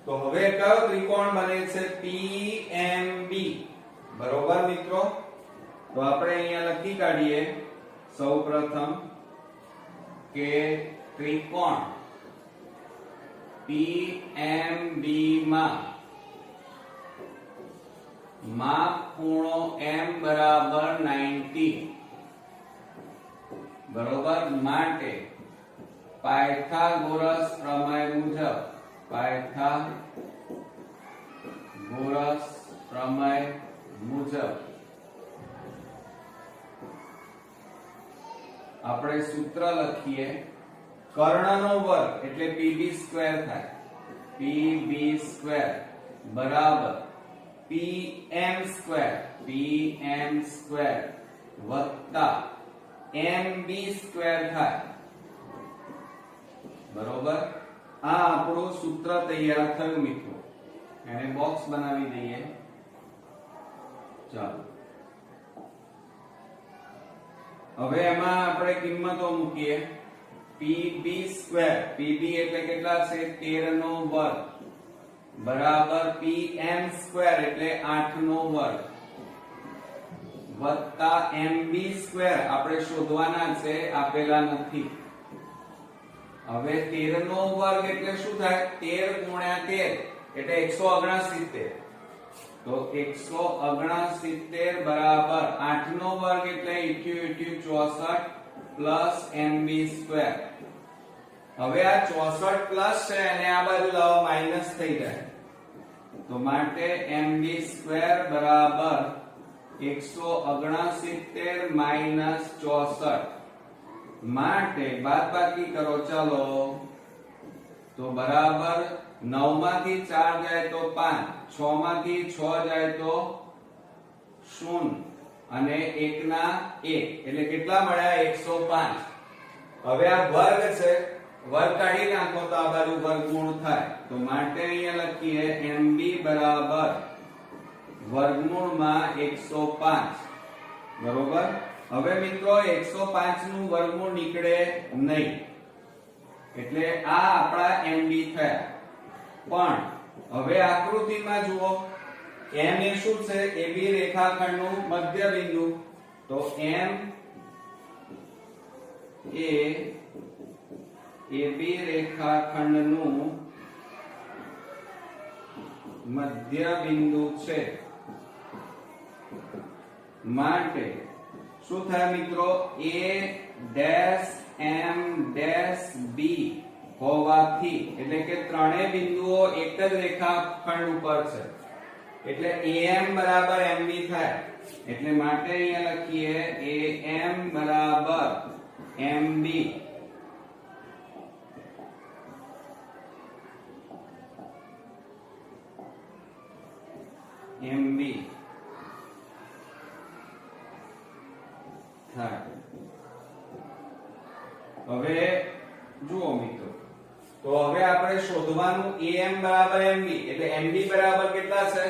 તો હવે કયો ત્રિકોણ બને છે, PMB, બરોબર મિત્રો. તો આપણે અહીંયા લખી કાઢીએ સૌપ્રથમ કે ત્રિકોણ PMB માં માપ ખૂણો M બરાબર 90, બરોબર. માટે પાયથાગોરસ પ્રમેય મુજબ, પાયથાગોરસ પ્રમેય મુજબ આપણે સૂત્ર લખીએ, કર્ણનો વર્ગ એટલે PB સ્ક્વેર થાય, PB સ્ક્વેર બરાબર PM સ્ક્વેર વત્તા MB સ્ક્વેર થાય, બરોબર. આ આપણું સૂત્ર તૈયાર થયું મિત્રો. એને બોક્સ બનાવી દઈએ. ચાલો હવે એમાં આપણે કિંમતો મૂકીએ. PB સ્ક્વેર, PB એટલે કેટલા છે, 13 નો વર્ગ બરાબર PM સ્ક્વેર એટલે 8 નો વર્ગ વત્તા MB સ્ક્વેર આપણે શોધવાના છે, આપેલા નથી. હવે 13 નો વર્ગ એટલે શું થાય, 13 ગુણ્યા 13 એટલે 169. તો 169 બરાબર 8 નો વર્ગ એટલે 64 પ્લસ MB સ્ક્વેર. હવે આ 64 પ્લસ છે અને આ બાજુ લાવો માઈનસ થઈ જાય, તો માટે MB સ્ક્વેર બરાબર 169 માઈનસ 64. માટે બાદબાકી કરો, ચાલો. તો બરાબર 9 માંથી 4 જાય તો 5, 6 માંથી 6 જાય તો 0 અને 1 ના 1 એટલે કેટલા મળ્યા, 105. હવે આ વર્ગ છે, વર્ગ કાઢી નાખો તો આ બાજુ વર્ગમૂળ થાય. તો માટે અહીંયા લખીએ MB બરાબર વર્ગમૂળમાં 105, બરોબર. હવે મિત્રો 105 નું વર્ગમૂળ નીકળે નહીં, એટલે આ આપણા MB થયા. પણ હવે આકૃતિમાં જુઓ, M એ શું છે? AB રેખાખંડનું મધ્ય બિંદુ. તો M એ AB રેખાખંડનું મધ્ય બિંદુ છે. માટે શું થાય મિત્રો? A', M', B હોવાથી, એટલે કે ત્રણેય બિંદુઓ એક જ રેખાખંડ ઉપર છે, એટલે AM બરાબર MB થાય. એટલે માટે અહીંયા લખીએ AM બરાબર MB. MB થાય. હવે જુઓ મિત્રો, તો હવે આપણે શોધવાનું AM બરાબર MB, એટલે MB બરાબર કેટલા છે?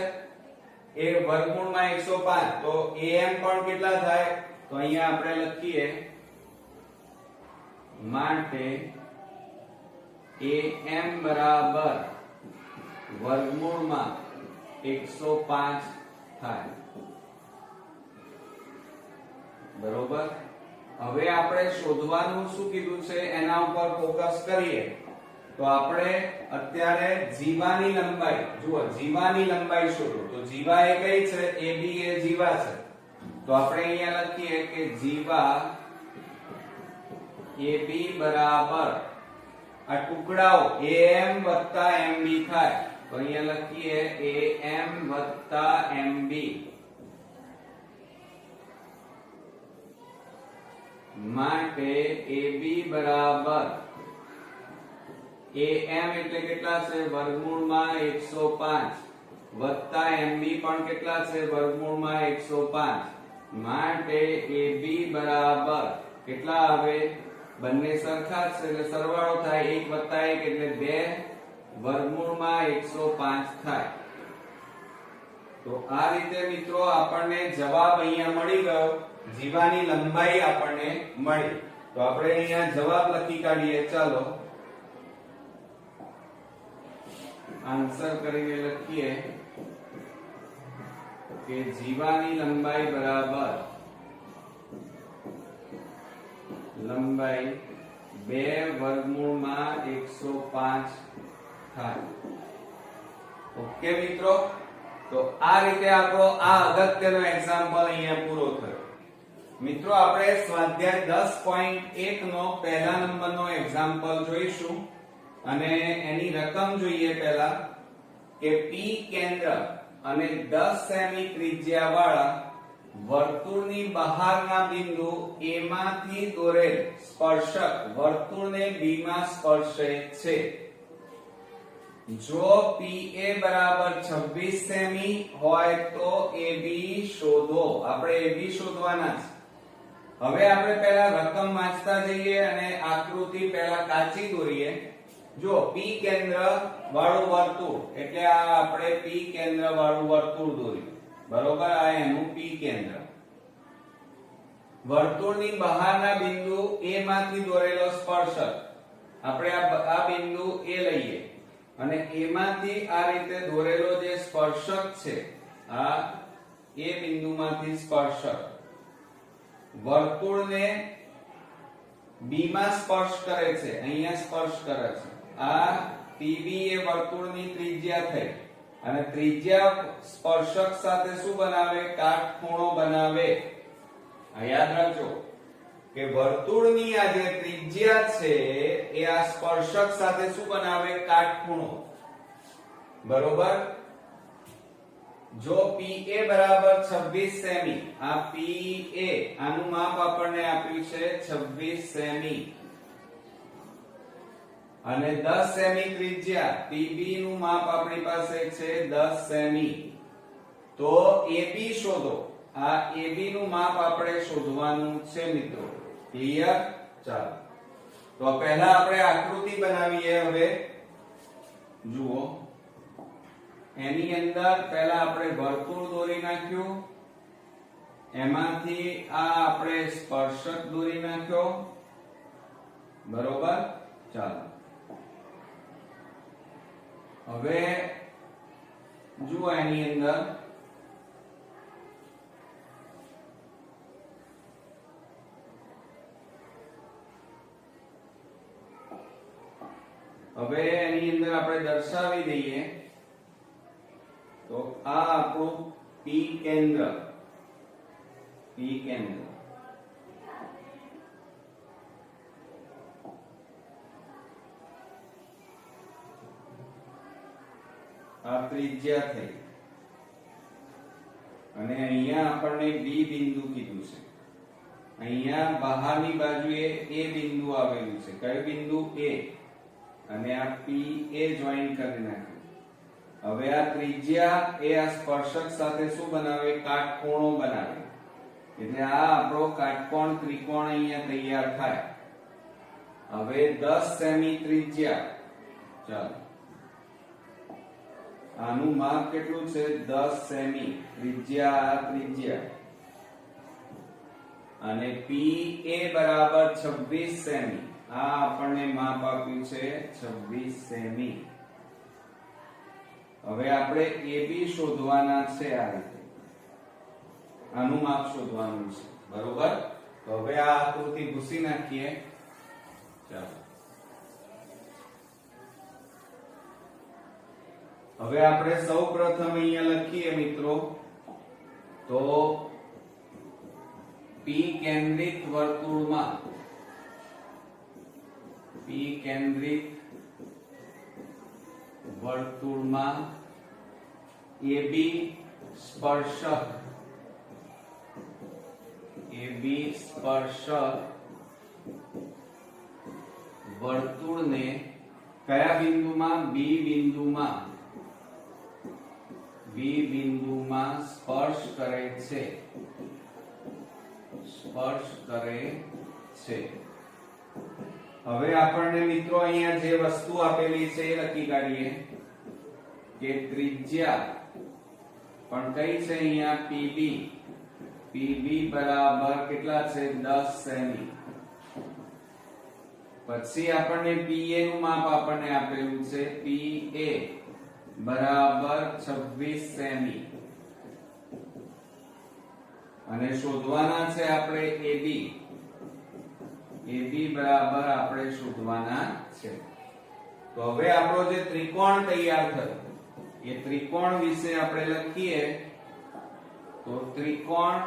એ વર્ગમૂળમાં 105. તો AM પણ કેટલા થાય? તો અહીંયા આપણે લખીએ માટે AM બરાબર વર્ગમૂળમાં 105 થાય. બરોબર. હવે આપણે શોધવાનું શું કીધું છે એના ઉપર ફોકસ કરીએ. તો આપણે અત્યારે જીવાની લંબાઈ, જુઓ જીવાની લંબાઈ શોધો. તો જીવા એ કઈ છે? AB એ જીવા છે. તો આપણે અહીંયા લખીએ કે જીવા AB બરાબર આ ટુકડાઓ AM વત્તા MB થાય. તો અહીંયા લખીએ AM વત્તા MB માટે AB બરાબર AM એટલે કેટલા છે? વર્ગમૂળમાં 105 વત્તા MB પણ કેટલા છે? વર્ગમૂળમાં 105 માટે AB બરાબર કેટલા આવે? બંને સરખા છે એટલે સરવાળો થાય. 1 વત્તા 1 એટલે 2 વર્ગમૂળમાં 105 થાય. તો આ રીતે મિત્રો આપણને જવાબ અહીંયા મળી ગયો. જીવાની લંબાઈ આપણને મળી. તો આપણે અહીંયા જવાબ લખી કાઢીએ. ચાલો આન્સર કરીને લખીએ કે જીવાની લંબાઈ બરાબર લંબાઈ 2 વર્ગમૂળમાં 105 થાય. ઓકે મિત્રો, તો આ રીતે આપણો આ અગત્યનો એક્ઝામ્પલ અહીંયા પૂરો થયો. મિત્રો આપણે સ્વાધ્યાય 10.1 નો પહેલા નંબરનો એક્ઝામ્પલ જોઈશું અને એની રકમ જોઈએ. પહેલા કે P કેન્દ્ર અને 10 સેમી ત્રિજ્યા વાળા વર્તુળની બહારના બિંદુ A માંથી દોરેલ સ્પર્શક વર્તુળને B માં સ્પર્શે છે. જો PA બરાબર 26 સેમી હોય તો AB શોધો. આપણે AB શોધવાના છે. હવે આપણે પહેલા રકમ વાંચતા જઈએ અને આકૃતિ પહેલા કાચી દોરીએ. જો P કેન્દ્ર વાળું વર્તુળ, એટલે આ આપણે P કેન્દ્ર વાળું વર્તુળ દોર્યું. બરોબર, આ એનું P કેન્દ્ર. વર્તુળની બહારના બિંદુ A માંથી દોરેલો સ્પર્શક, આપણે આ બિંદુ A લઈએ અને A માંથી આ રીતે દોરેલો જે સ્પર્શક છે, આ A બિંદુમાંથી સ્પર્શક વર્તુળને B માં સ્પર્શ કરે છે. અહીંયા સ્પર્શ કરે છે. આ PB એ વર્તુળની ત્રિજ્યા થઈ અને ત્રિજ્યા સ્પર્શક સાથે શું બનાવે? કાટખૂણો બનાવે. યાદ રાખજો કે વર્તુળની આ જે ત્રિજ્યા છે એ આ સ્પર્શક સાથે શું બનાવે? કાટખૂણો. બરોબર. જો PA બરાબર 26 સેમી, આ PA આનું માપ આપણને આપ્યું છે 26 સેમી અને 10 સેમી ત્રિજ્યા, PB નું માપ આપણી પાસે છે 10 સેમી. તો AB શોધો. આ AB નું માપ આપણે શોધવાનું છે મિત્રો. ક્લિયર? ચાલો તો પહેલા આપણે આકૃતિ બનાવીએ. હવે જુઓ, એની અંદર પહેલા આપણે વર્તુળ દોરી નાખ્યું એમાંથી આ આપણે સ્પર્શક દોરી નાખ્યો, બરોબર. ચાલો હવે જુઓ એની અંદર આપણે દર્શાવી દઈએ તો આ આપણું પી કેન્દ્ર, આ ત્રિજ્યા થઈ અને અહીંયા આપણને બી બિંદુ કીધું છે. અહીંયા બહારની બાજુએ એ બિંદુ આવેલું છે. કયું બિંદુ? એ. અને આ પી એ જોઈન કરી નાખ્યું. હવે આ ત્રિજ્યા એ આ સ્પર્શક સાથે શું બનાવે? કાટકોણો બનાવે. એટલે આ આપણો કાટકોણ ત્રિકોણ અહીંયા તૈયાર થાય. હવે 10 સેમી ત્રિજ્યા. ચાલો આનું માપ કેટલું છે? 10 સેમી ત્રિજ્યા. ત્રિજ્યા અને પી એ બરાબર 26 સેમી. આ આપણને માપ આપ્યું છે 26 સેમી. હવે આપણે AB શોધવાના છે. આ રીતે આનું માપ શોધવાનું છે, બરોબર. તો હવે આ આકૃતિ ભૂસી નાખીએ. ચાલો હવે આપણે સૌપ્રથમ અહીંયા લખીએ મિત્રો તો P કેન્દ્રિત વર્તુળમાં AB સ્પર્શક વર્તુળને કયા બિંદુમાં? B બિંદુમાં સ્પર્શ કરે છે. હવે આપણને મિત્રો અહીંયા જે વસ્તુ આપેલી છે એ લખી કાઢીએ કે ત્રિજ્યા પણ કઈ છે અહીંયા? PB બરાબર કેટલા છે? 10 સેમી. પછી આપણને PA નું માપ આપણને આપેલું છે. PA બરાબર 26 સેમી અને શોધવાના છે આપણે AB બરાબર આપણે શોધવાના છે. તો હવે આપણો જે ત્રિકોણ તૈયાર થયો એ ત્રિકોણ વિશે આપણે લખીએ તો ત્રિકોણ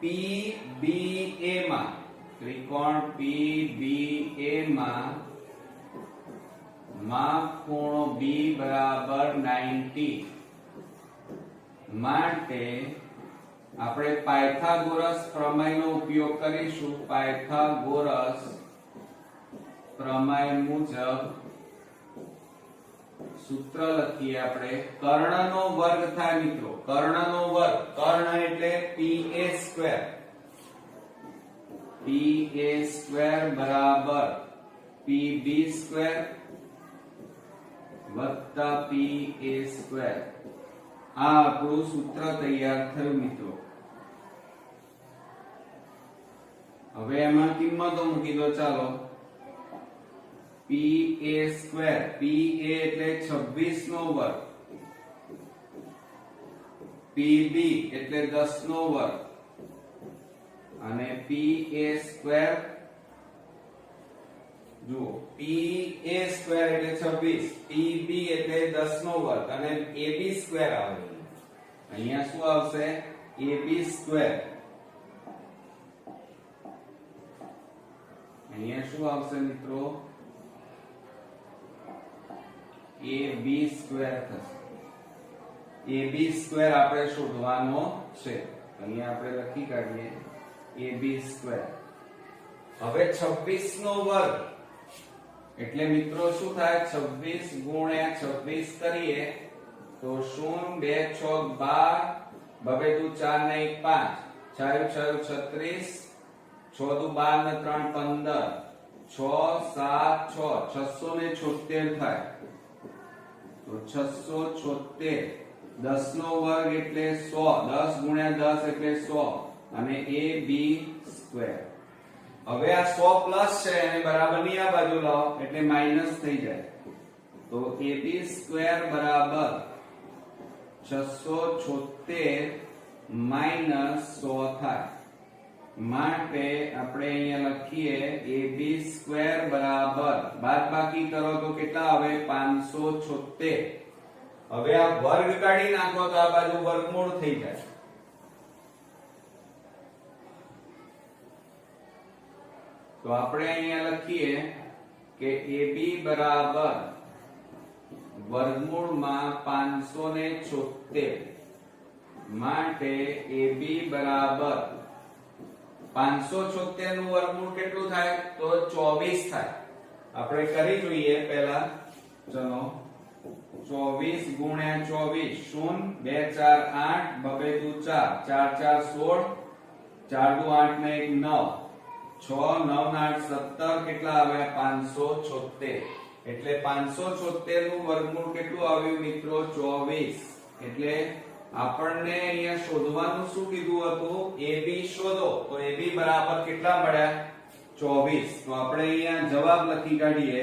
PBA માં માપ ખૂણો B બરાબર 90 માટે આપણે પાયથાગોરસ પ્રમેયનો ઉપયોગ કરીશું. પાયથાગોરસ પ્રમેય મુજબ સૂત્ર લખીએ આપણે. કર્ણનો વર્ગ થાય મિત્રો. કર્ણનો વર્ગ. કર્ણ એટલે PA બરાબર PB વત્તા PA. આ આપણું સૂત્ર તૈયાર થયું મિત્રો. હવે એમાં કિંમતો મૂકી દો. ચાલો PA એટલે 26 નો વર્ગ, PB એટલે 10 નો વર્ગ અને PA². જુઓ PA² એટલે 26, PB એટલે 10 નો વર્ગ અને AB² આવે. અહીંયા શું આવશે? AB². અહીંયા શું આવશે મિત્રો? AB² થશે. AB² આપણે શોધવાનો છે. અહીંયા આપણે લખી કાઢીએ AB². હવે 26 નો વર્ગ એટલે મિત્રો શું થાય? 26 ગુણ્યા 26 કરીએ તો 0 2 6 12 2 4 ને 1 5 6 36 6 દુ 12 ને 3 15 6 7 6 676 થાય. તો 676 10 નો વર્ગ એટલે 100, 10 ગુણ્યા 10 એટલે 100 અને ab સ્ક્વેર. હવે આ 100 પ્લસ છે અને બરાબરની આ બાજુ લાવો એટલે માઈનસ થઈ જાય, તો ab સ્ક્વેર બરાબર 676 માઈનસ 100 થાય. માટે આપણે અહીંયા લખીએ ab સ્ક્વેર બરાબર, બાદબાકી કરો તો કેટલા આવે 576. હવે આ વર્ગ કાઢી નાખો તો આ બાજુ વર્ગમૂળ થઈ જાય. તો આપણે અહીંયા લખીએ કે ab બરાબર વર્ગમૂળમાં 576, માટે ab બરાબર 576 નું વર્ગમૂળ કેટલું થાય તો 24 થાય. આપણે કરી જોઈએ પહેલા, ચલો 24 ગુણ્યા 24 0 2 4 8 2 2 4 4 4 16 4 2 8 ને 1 9 6 9 8 17 કેટલા આવ્યા 576. એટલે 576 નું વર્ગમૂળ કેટલું આવ્યું મિત્રો 24. એટલે આપણને અહીંયા શોધવાનું શું કીધું હતું ab શોધો, તો ab બરાબર કેટલા મળ્યા 24. તો આપણે અહીંયા જવાબ લખી કાઢીએ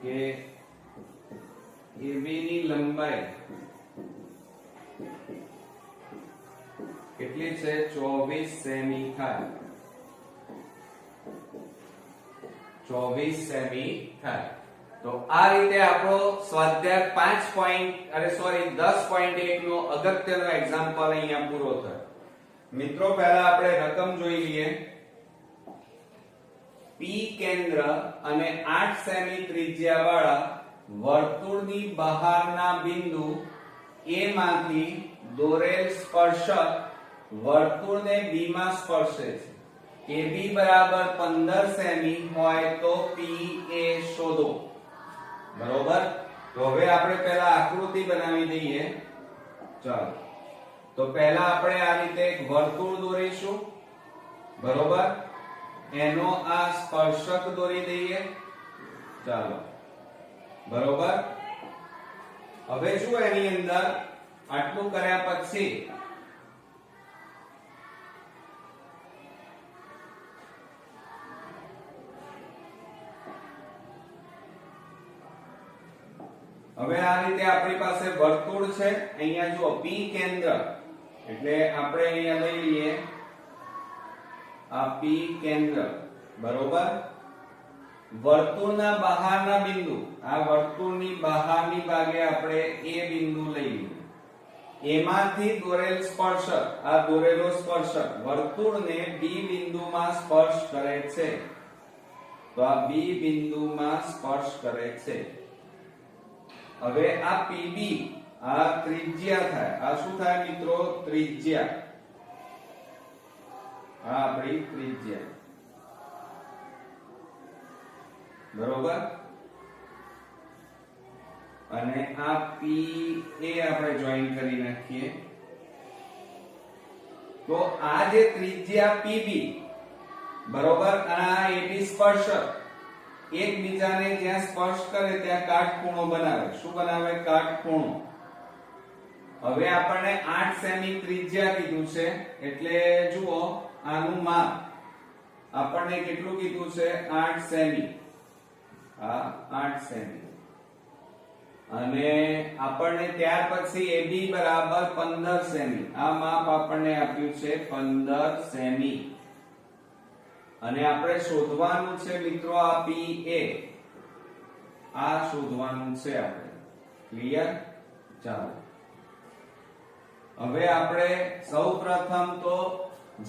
કે ab ની લંબાઈ કેટલી છે 24 સેમી થાય, 24 સેમી થાય. તો આ રીતે આપણો સ્વાધ્યાય 10.1 નો અગત્યનો એક્ઝામ્પલ અહીંયા પૂરો થયો. મિત્રો પહેલા આપણે રકમ જોઈ લઈએ. P કેન્દ્ર અને 8 સેમી ત્રિજ્યા વાળા વર્તુળની બહારના બિંદુ A માંથી દોરેલ સ્પર્શક વર્તુળને B માં સ્પર્શે છે. AB બરાબર 15 સેમી હોય તો PA શોધો. બરોબર. તો હવે આપણે પહેલા આકૃતિ બનાવી દઈએ. ચાલો, તો પહેલા આપણે આ રીતે એક વર્તુળ દોરીશું. બરોબર. એનો આ સ્પર્શક દોરી દઈએ. ચાલો, બરોબર. હવે શું એની અંદર આટલું કર્યા પછી હવે આ રીતે આપણી પાસે વર્તુળ છે. અહીંયા જુઓ P કેન્દ્ર, એટલે આપણે અહીંયા લઈ લઈએ આ P કેન્દ્ર. બરોબર. વર્તુળના બહારના બિંદુ, આ વર્તુળની બહારની ભાગે આપણે A બિંદુ લઈ લઈએ. એમાંથી દોરેલ સ્પર્શક, આ દોરેલો સ્પર્શક વર્તુળને B બિંદુમાં સ્પર્શ કરે છે. તો આ B બિંદુમાં સ્પર્શ કરે છે. હવે આ PB, આ ત્રિજ્યા થાય. આ શું થાય મિત્રો ત્રિજ્યા. આ આપણી ત્રિજ્યા. બરોબર. અને આ PA આપણે જોઈન કરી નાખીએ. તો આ જે ત્રિજ્યા PB, બરોબર, અને આ AB સ્પર્શક એકબીજાને જ્યાં સ્પર્શ કરે ત્યાં કાટખૂણો બનાવે. શું બનાવે? કાટખૂણો. હવે આપણને 8 સેમી ત્રિજ્યા કીધું છે, એટલે જુઓ આનું માપ આપણને કેટલું કીધું છે 8 સેમી. આ 8 સેમી. અને આપણને ત્યાર પછી AB બરાબર 15 સેમી. આ માપ આપણને આપ્યું છે 15 સેમી. અને આપણે શોધવાનું છે મિત્રો આ PA. આ શોધવાનું છે આપણે. ક્લિયર? ચાલો, હવે આપણે સૌપ્રથમ તો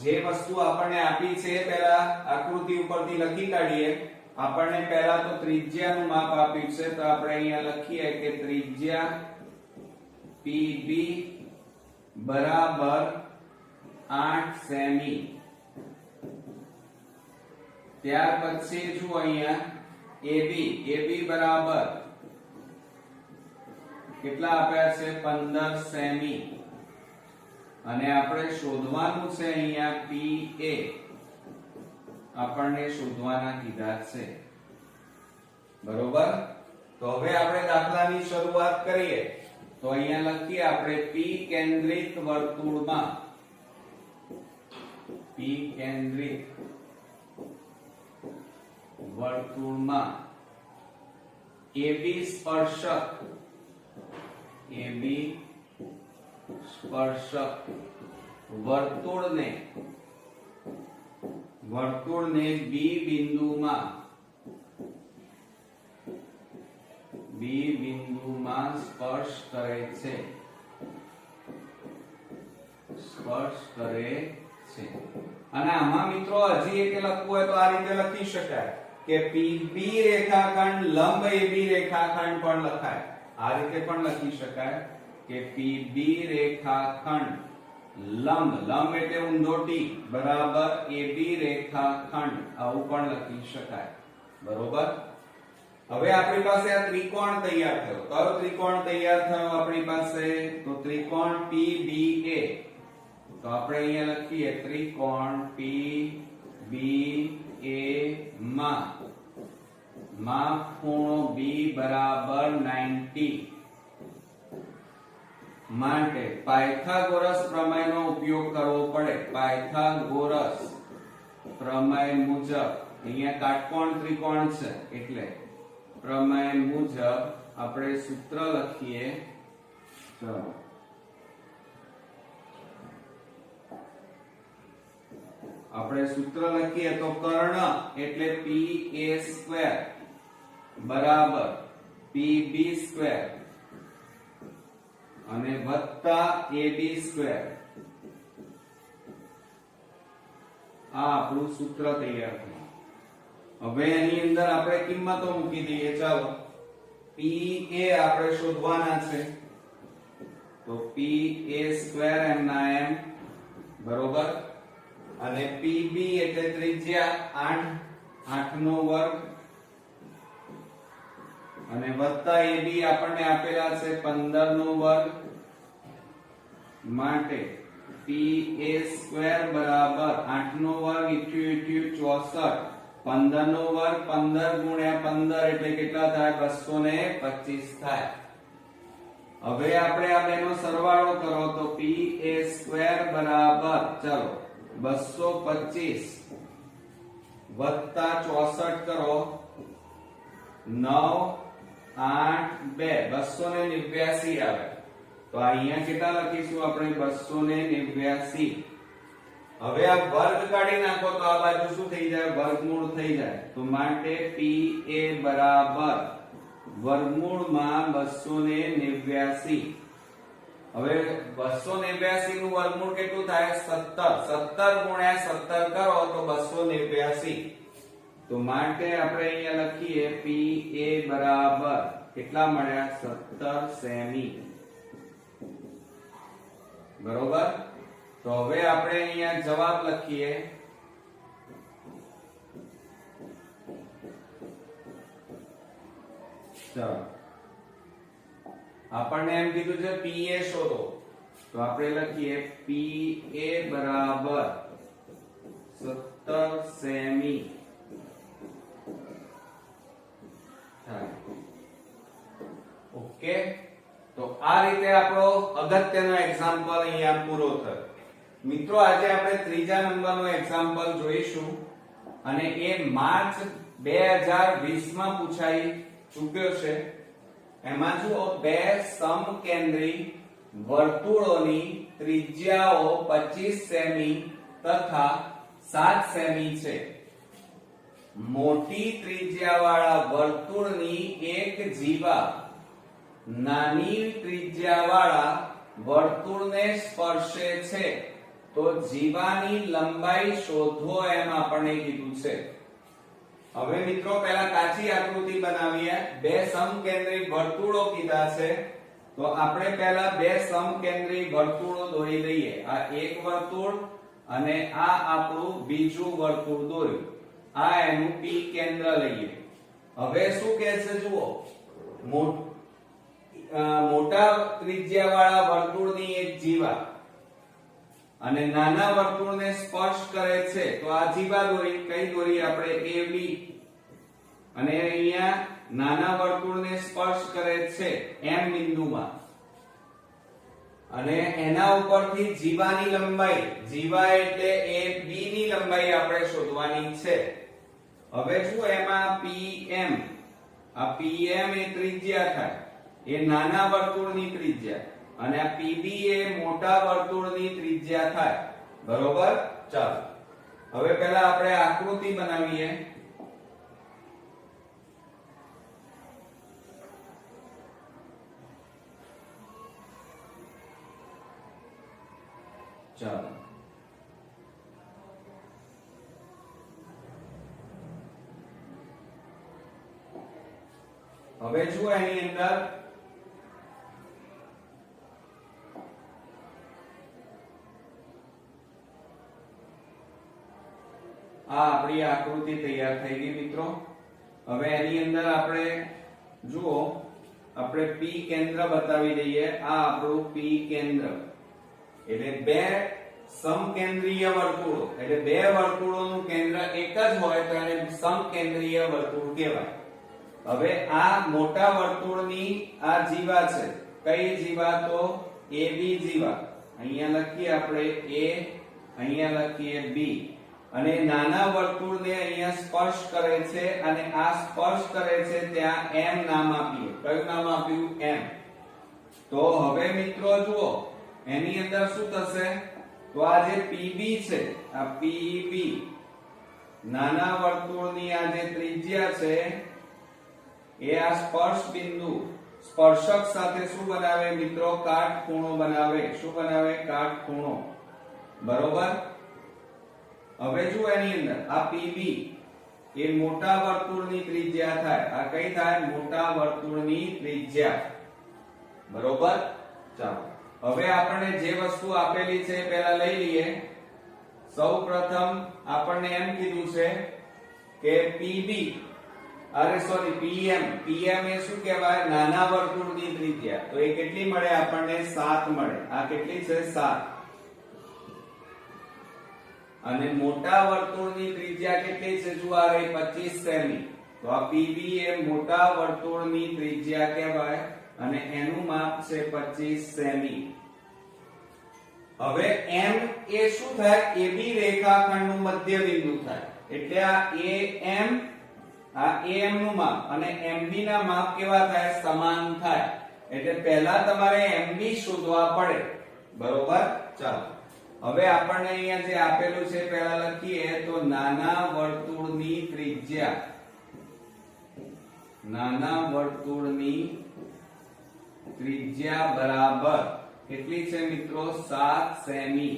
જે વસ્તુ આપણને આપી છે પહેલા આકૃતિ ઉપરથી લખી કાઢીએ. આપણને પહેલા તો ત્રિજ્યાનું માપ આપ્યું છે, તો આપણે અહીંયા લખીએ કે ત્રિજ્યા PB બરાબર 8 સેમી. ત્યાર પછી જો અહીંયા AB બરાબર કેટલા આપ્યા છે 15 સેમી. અને આપણે શોધવાનું છે અહીંયા PA. આપણને શોધવાના કીધા છે. બરોબર. તો હવે આપણે દાખલાની શરૂઆત કરીએ. તો અહીંયા લખીએ આપણે P કેન્દ્રિત વર્તુળમાં AB સ્પર્શક વર્તુળને B બિંદુમાં સ્પર્શ કરે છે. અને આમાં મિત્રો હજી એક લખવું હોય તો આ રીતે લખી શકાય કે PB રેખાખંડ લંબ AB રેખાખંડ પણ લખાય. આ રીતે પણ લખી શકાય કે PB રેખાખંડ લંબ એટલે ઊંધો T બરાબર AB રેખાખંડ, આવું પણ લખી શકાય. બરોબર. હવે આપણી પાસે આ ત્રિકોણ તૈયાર થયો. કયો ત્રિકોણ તૈયાર થયો આપણી પાસે? તો ત્રિકોણ PBA. તો આપણે અહીંયા લખીએ ત્રિકોણ PBA માં ખૂણો B બરાબર 90 માટે પાયથાગોરસ પ્રમેયનો ઉપયોગ કરવો પડે. પાયથાગોરસ પ્રમેય મુજબ અહીંયા કાટકોણ ત્રિકોણ છે એટલે પ્રમેય મુજબ આપણે સૂત્ર લખીએ. ચલો આપણે સૂત્ર લખીએ તો કર્ણ એટલે PA² બરાબર PB² અને વત્તા AB². આ આપણું સૂત્ર તૈયાર થયું. હવે એની અંદર આપણે કિંમતો મૂકી દઈએ. ચાલો PA આપણે શોધવાના છે તો PA² એમના એમ બરોબર. અને PB એટલે ત્રિજ્યા 8 નો વર્ગ અને વત્તા AB આપણને આપેલા છે 15 નો વર્ગ માટે PA² બરાબર 8 નો વર્ગ * 64 15 નો વર્ગ 15 ગુણ્યા 15 એટલે કેટલા થાય? 225 થાય. હવે આપણે આ બેનો સરવાળો કરો તો PA² બરાબર ચલો 225 વત્તા 64 કરો 9 8 2 289 આવે. તો અહીંયા કેટલા લખીશું આપણે? 289. હવે આ વર્ગ કાઢી નાખો તો આ બાજુ શું થઈ જાય? વર્ગમૂળ થઈ જાય. તો માટે PA બરાબર વર્ગમૂળમાં 289. હવે 289 નું વર્ગમૂળ કેટલું થાય? 17. 17 ગુણ્યા 17 કરો તો 289. તો માટે આપણે અહીંયા લખીએ PA બરાબર કેટલા મળ્યા? 17 સેમી. બરોબર. તો હવે આપણે અહીંયા જવાબ લખીએ. ચાલો આપણને એમ કીધું છે PA શોધો તો આપણે લખીએ PA બરાબર 17 સેમી. ઓકે. તો આ રીતે આપણો અગત્યનો એક્ઝામ્પલ અહીંયા પૂરો થયો. મિત્રો આજે આપણે ત્રીજા નંબરનો એક્ઝામ્પલ જોઈશું અને એ માર્ચ 2020 માં પૂછાઈ ચૂક્યો છે. એમાં જુઓ બે સમકેન્દ્રી વર્તુળોની ત્રિજ્યાઓ 25 સેમી તથા 7 સેમી છે. મોટી ત્રિજ્યાવાળા વર્તુળની એક જીવા નાની ત્રિજ્યાવાળા વર્તુળને સ્પર્શે છે તો જીવાની લંબાઈ શોધો એમ આપણને કીધું છે. હવે મિત્રો પહેલા કાચી આકૃતિ બનાવીએ. બે સમકેન્દ્રી વર્તુળો કીધા છે તો આપણે પહેલા બે સમકેન્દ્રી વર્તુળો દોરી દઈએ. આ એક વર્તુળ અને આ આપણું બીજું વર્તુળ દોર્યું. આ એનું P કેન્દ્ર લઈએ. હવે શું કહે છે જુઓ, મોટા ત્રિજ્યાવાળા વર્તુળની એક જીવા અને નાના વર્તુળને સ્પર્શ કરે છે તો આ જીવા દોરી. કઈ દોરી આપણે AB અને અહીંયા નાના વર્તુળને સ્પર્શ કરે છે M બિંદુમાં અને એના ઉપરથી જીવાની લંબાઈ, જીવા એટલે એ B ની લંબાઈ આપણે શોધવાની છે. હવે શું એમાં PM, આ PM એ ત્રિજ્યા થાય, એ નાના વર્તુળની ત્રિજ્યા, અને આ PB એ મોટા વર્તુળની ત્રિજ્યા થાય. બરોબર? ચાલો હવે પહેલા આપણે આકૃતિ બનાવીએ. ચાલો હવે જુઓ એની અંદર આ આપણી આકૃતિ તૈયાર થઈ ગઈ મિત્રો. હવે એની અંદર આપણે જુઓ, આપણે P કેન્દ્ર બતાવી દઈએ. આ આપણું P કેન્દ્ર એટલે બે સમકેન્દ્રીય વર્તુળો, એટલે બે વર્તુળોનું કેન્દ્ર એક જ હોય તો એને સમકેન્દ્રીય વર્તુળ કહેવાય. હવે આ મોટા વર્તુળની આ જીવા છે. કઈ જીવા? તો AB જીવા. અહીંયા લખીએ આપણે A, અહીંયા લખીએ B, અને નાના વર્તુળને અહીંયા સ્પર્શ કરે છે, અને આ સ્પર્શ કરે છે ત્યાં M નામ આપીએ. કયું નામ આપ્યું? M. તો હવે મિત્રો જુઓ એની અંદર શું થશે? તો આ જે PB છે, આ PB નાના વર્તુળની આ જે ત્રિજ્યા છે એ આ સ્પર્શ બિંદુ સ્પર્શક સાથે શું બનાવે મિત્રો? કાટખૂણો બનાવે. શું બનાવે? કાટખૂણો. બરોબર? હવે જુઓ એની અંદર આ PB એ મોટા વર્તુળની ત્રિજ્યા થાય. આ કઈ થાય? મોટા વર્તુળની ત્રિજ્યા. બરોબર? ચાલો હવે આપણને જે વસ્તુ આપેલી છે પહેલા લઈ લઈએ. સૌપ્રથમ આપણને એમ કીધું છે કે PB PM એ શું કહેવાય? નાના વર્તુળની ત્રિજ્યા. તો એ કેટલી મળે આપણને? 7 મળે. આ કેટલી છે? 7. અને મોટા વર્તુળની ત્રિજ્યા કેટલી છે? જો આ રહી 25 સેમી. તો આ PB એ મોટા વર્તુળની ત્રિજ્યા કહેવાય અને એનું માપ છે 25 સેમી. હવે M એ શું થાય? AB રેખાખંડનું મધ્ય બિંદુ થાય. એટલે આ AM, આ AM નું માપ અને MB ના માપ કેવા થાય? સમાન થાય. એટલે પહેલા તમારે MB શોધવા પડે. બરોબર? ચાલો હવે આપણને અહીંયા જે આપેલું છે પહેલા લખીએ. તો નાના વર્તુળની ત્રિજ્યા, નાના વર્તુળની ત્રિજ્યા બરાબર કેટલી છે મિત્રો? 7 સેમી.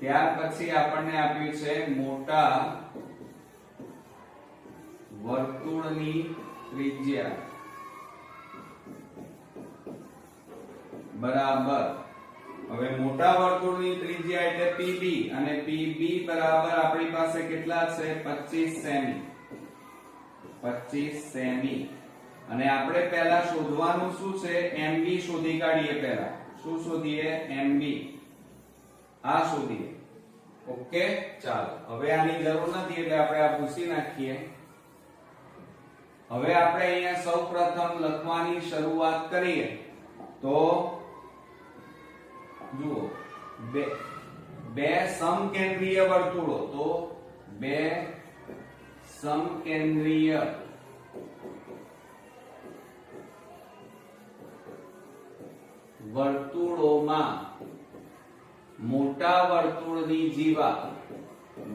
ત્યાર પછી આપણને આપ્યું છે મોટા વર્તુળની ત્રિજ્યા બરાબર. હવે મોટા વર્તુળની ત્રિજ્યા એટલે PB, અને PB બરાબર આપણી પાસે કેટલા છે? 25 સેમી. 25 સેમી. અને આપણે પહેલા શોધવાનું શું છે? MB શોધી કાઢીએ. પહેલા શું શોધીએ? MB. આ શોધીએ. ઓકે ચાલો હવે આની જરૂર નથી એટલે આપણે આ ભૂસી નાખીએ. હવે આપણે અહીંયા સૌપ્રથમ લખવાની શરૂઆત કરીએ. તો જુઓ બે સમકેન્દ્રીય વર્તુળો. તો બે સમકેન્દ્રીય વર્તુળોમાં મોટા વર્તુળની જીવા,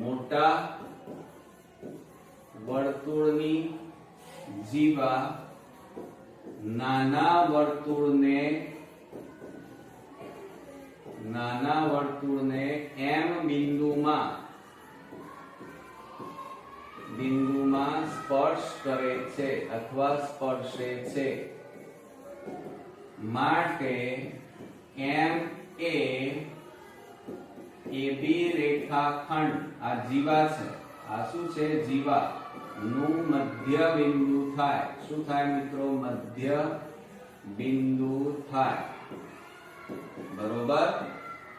મોટા વર્તુળની જીવા નાના વર્તુળને M બિંદુમાં સ્પર્શ કરે છે અથવા સ્પર્શે છે. માટે M એ AB રેખાખંડ, આ જીવા છે, આ શું છે? જીવા નું મધ્ય બિંદુ થાય. શું થાય મિત્રો? મધ્ય બિંદુ થાય. બરોબર?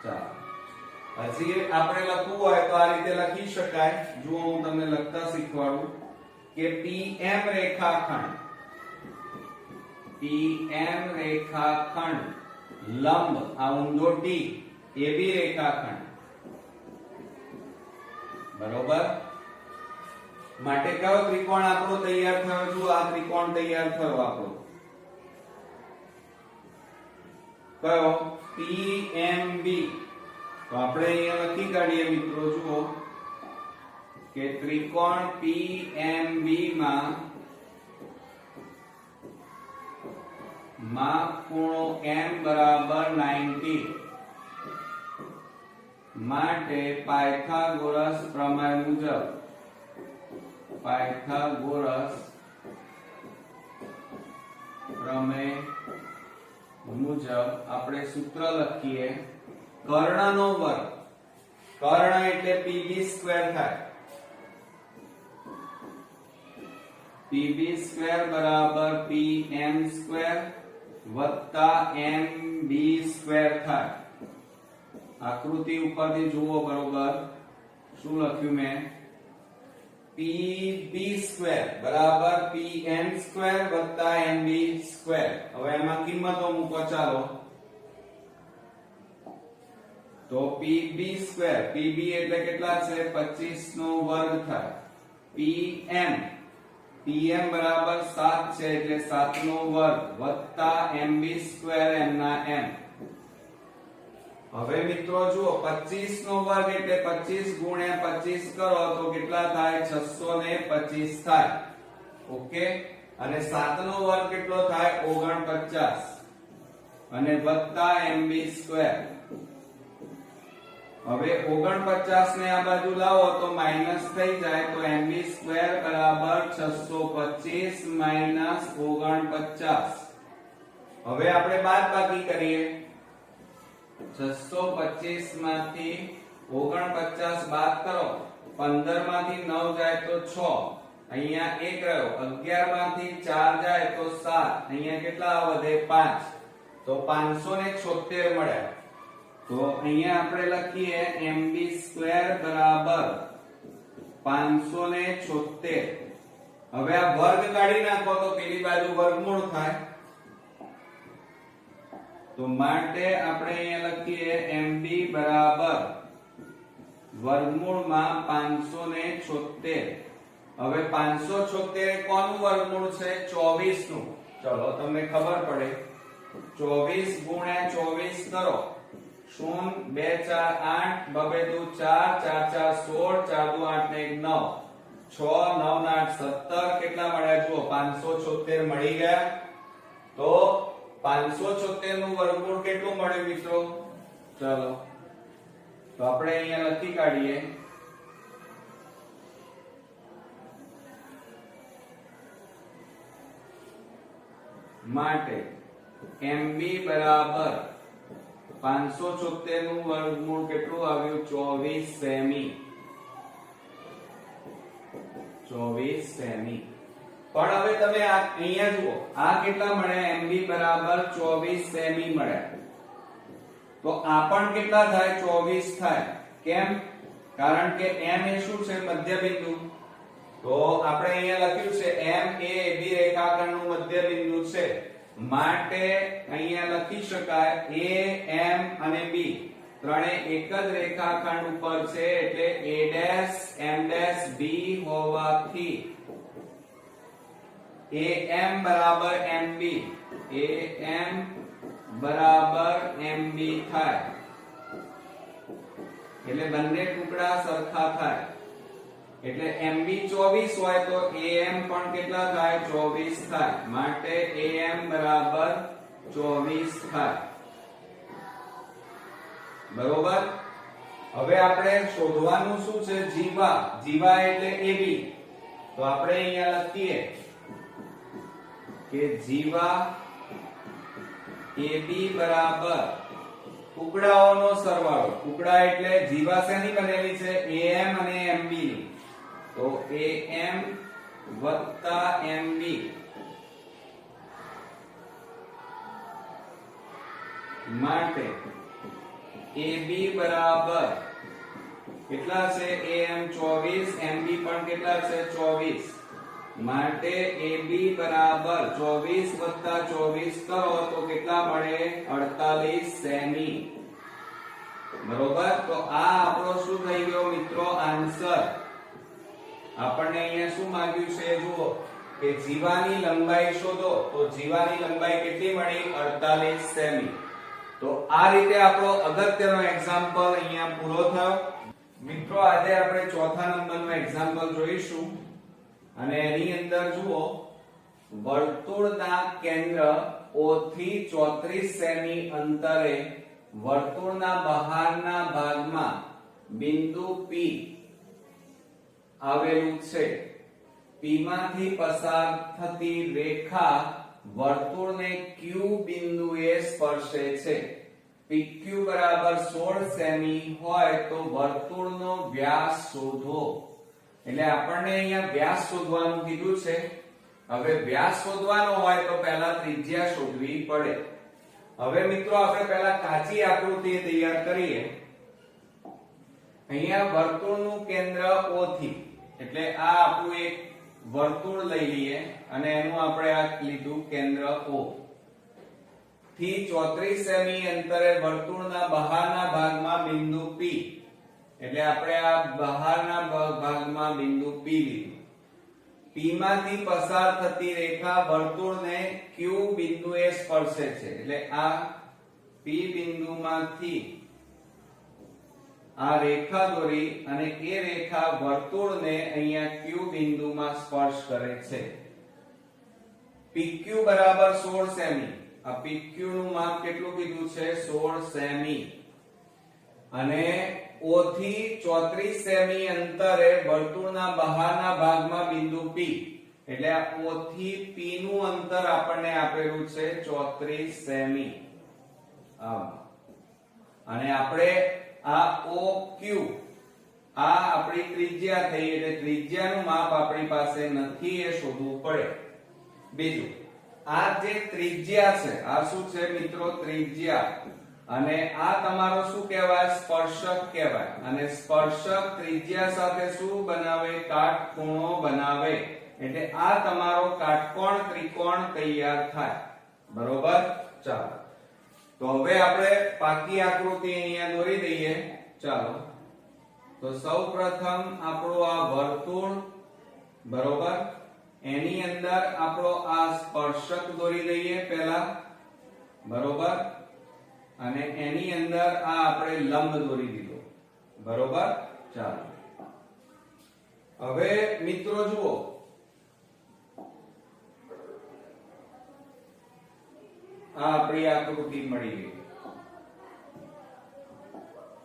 ચાલો હજી આપણે લખવું હોય તો આ રીતે લખી શકાય. જુઓ હું તમને લખતા શીખવાડું. કે PM રેખાખંડ લંબ આ ઊંધો T AB રેખાખંડ બરોબર માટે કયો ત્રિકોણ આપણો તૈયાર થયો જો આ ત્રિકોણ તૈયાર થયો આપણો કયો PMB તો આપણે અહીંયા લખી કાઢીએ મિત્રો જુઓ કે ત્રિકોણ PMB માં ખૂણો M બરાબર 90 માટે પાયથાગોરસ પ્રમેય મુજબ આપણે સૂત્ર લખીએ કર્ણનો વર્ગ કર્ણ એટલે PB સ્ક્વેર થાય PB સ્ક્વેર બરાબર PM સ્ક્વેર વત્તા MB સ્ક્વેર થાય આકૃતિ ઉપરથી જુઓ બરોબર શું લખ્યું મેં PB સ્ક્વેર બરાબર PM સ્ક્વેર વત્તા MB સ્ક્વેર હવે એમાં કિંમતો મૂકો ચાલો તો PB સ્ક્વેર PB એટલે કેટલા છે 25 નો વર્ગ થાય PM બરાબર 7 છે એટલે 7 નો વર્ગ વત્તા MB સ્ક્વેર M ના M હવે મિત્રો જુઓ 25 નો વર્ગ એટલે 25 ગુણ્યા 25 કરો તો કેટલા થાય 625 થાય ઓકે અને 7 નો વર્ગ કેટલો થાય 49 અને વત્તા MB સ્ક્વેર હવે 49 ને આ બાજુ લાવો તો માઈનસ થઈ જાય તો MB સ્ક્વેર બરાબર 625 માઈનસ 49 હવે આપણે બાદબાકી કરીએ 625 માંથી 49 બાદ કરો 15 માંથી 9 જાય તો 6 અહીંયા 1 રહ્યો 11 માંથી 4 જાય તો 7 અહીંયા કેટલા વધે 5 તો 576 મળ્યા તો અહીંયા આપણે લખીએ MB સ્ક્વેર બરાબર 576 હવે આ વર્ગ કાઢી નાખો તો પેલી બાજુ વર્ગમૂળ થાય તો માટે આપણે અહીંયા લખીએ MB બરાબર વર્ગમૂળમાં 576 હવે 576 કોનું વર્ગમૂળ છે 24 નું ચલો તમને ખબર પડે 24 ગુણ્યા 24 કરો 0 2 4 8 બબે 2 4 4 4 16 4 2 8 ને 1 9 6 9 8 17 કેટલા મળ્યા જુઓ 576 મળી ગયા તો 576 નું વર્ગમૂળ કેટલું મળ્યું મિત્રો ચલો તો આપણે અહીંયા લખી કાઢીએ માટે MB બરાબર 576 નું વર્ગમૂળ કેટલું આવ્યું 24 સેમી 24 સેમી પણ હવે તમે આ અહીંયા જુઓ આ કેટલા મળ્યા MB બરાબર 24 સેમી મળ્યા તો આ પણ કેટલા થાય 24 થાય કેમ કારણ કે M એ શું છે મધ્યબિંદુ તો આપણે અહીંયા લખ્યું છે M એ AB રેખાખંડનું મધ્યબિંદુ છે માટે અહીંયા લખી શકાય A M અને B ત્રણે એક જ રેખાખંડ ઉપર છે એટલે A' M' B હોવાથી AM બરાબર MB AM બરાબર MB થાય એટલે બંને ટુકડા સરખા થાય એટલે MB 24 હોય તો AM પણ કેટલા થાય 24 થાય માટે AM બરાબર 24 થાય બરોબર હવે આપણે શોધવાનું શું છે જીવા જીવા એટલે AB તો આપણે અહીંયા લખીએ કે જીવા AB બરાબર ટુકડાઓનો સરવાળો ટુકડા એટલે જીવા શેની બનેલી છે AM અને MB ની તો AM વત્તા MB માટે AB બરાબર કેટલા છે AM 24 MB પણ કેટલા છે 24 માટે AB બરાબર 24 + 24 કરો તો કેટલા મળે 48 સેમી. બરોબર. તો આ આપણો શું થઈ ગયો મિત્રો આન્સર. આપણને અહીંયા શું માંગ્યું છે જુઓ કે જીવાની લંબાઈ શોધો. તો જીવાની લંબાઈ કેટલી મળી 48 સેમી. તો આ રીતે આપણો અગત્યનો એક્ઝામ્પલ અહીંયા પૂરો થયો. મિત્રો આજે આપણે ચોથા નંબરનો એક્ઝામ્પલ જોઈશું અને એની અંદર જુઓ વર્તુળના કેન્દ્ર O થી 34 સેમી અંતરે વર્તુળના બહારના ભાગમાં બિંદુ P આવેલું છે. P માંથી પસાર થતી રેખા વર્તુળને Q બિંદુએ સ્પર્શે છે. PQ બરાબર 16 સેમી હોય તો વર્તુળનો વ્યાસ શોધો. એટલે આપણને અહીંયા વ્યાસ શોધવાનું કીધું છે. હવે વ્યાસ શોધવાનો હોય તો પહેલા ત્રિજ્યા શોધવી પડે. હવે મિત્રો આપણે પહેલા કાચી આકૃતિ તૈયાર કરીએ. અહીંયા વર્તુળનું કેન્દ્ર O થી એટલે આ આપણું એક વર્તુળ લઈ લઈએ અને એનું આપણે આ લીધું કેન્દ્ર O થી 34 સેમી અંતરે વર્તુળના બહારના ભાગમાં બિંદુ P એટલે આપણે આ બહારના ભાગમાં બિંદુ P લીધું. P માંથી પસાર થતી રેખા વર્તુળને Q બિંદુએ સ્પર્શે છે. એટલે આ P બિંદુમાંથી આ રેખા દોરી અને એ રેખા વર્તુળને અહીંયા Q બિંદુમાં સ્પર્શ કરે છે. PQ બરાબર 16 સેમી. આ PQ નું માપ કેટલું કીધું છે 16 સેમી. અને O થી 34 સેમી અંતરે વર્તુળના બહારના ભાગમાં બિંદુ P એટલે આ O થી P નું અંતર આપણને આપેલું છે 34 સેમી. અને આપણે આ OQ આ આપણી ત્રિજ્યા થઈ એટલે ત્રિજ્યાનું માપ આપણી પાસે નથી એ શોધવું પડે. બીજું આ જે ત્રિજ્યા છે આ શું છે મિત્રો ત્રિજ્યા. અને આ તમારો શું કહેવાય સ્પર્શક કહેવાય. અને સ્પર્શક ત્રિજ્યા સાથે શું બનાવે કાટખૂણો બનાવે. એટલે આ તમારો કાટકોણ ત્રિકોણ તૈયાર થાય. બરોબર. ચાલો તો હવે આપણે પાકી આકૃતિ અહીંયા દોરી દઈએ. ચાલો તો સૌપ્રથમ આપણો આ વર્તુળ બરોબર એની અંદર આપણો આ સ્પર્શક દોરી દઈએ પહેલા બરોબર અને એની અંદર આ આપણે લંબ દોરી દીધો બરોબર. ચાલો હવે મિત્રો જુઓ આ આપણી આકૃતિ મળી ગઈ.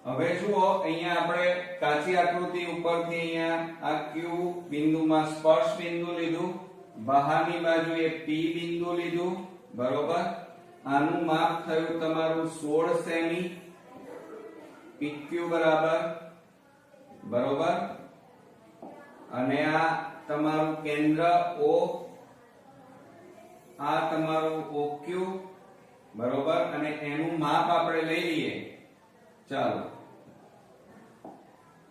હવે જુઓ અહીંયા આપણે કાચી આકૃતિ ઉપરથી અહીંયા આ Q બિંદુમાં સ્પર્શ બિંદુ લીધું, બહારની બાજુએ P બિંદુ લીધું બરોબર. આનું માપ થયું તમારું 16 સેમી. PQ બરાબર બરોબર. અને આ તમારું કેન્દ્ર O, આ તમારું OQ બરોબર. અને એનું માપ આપણે લઈ લઈએ. ચાલો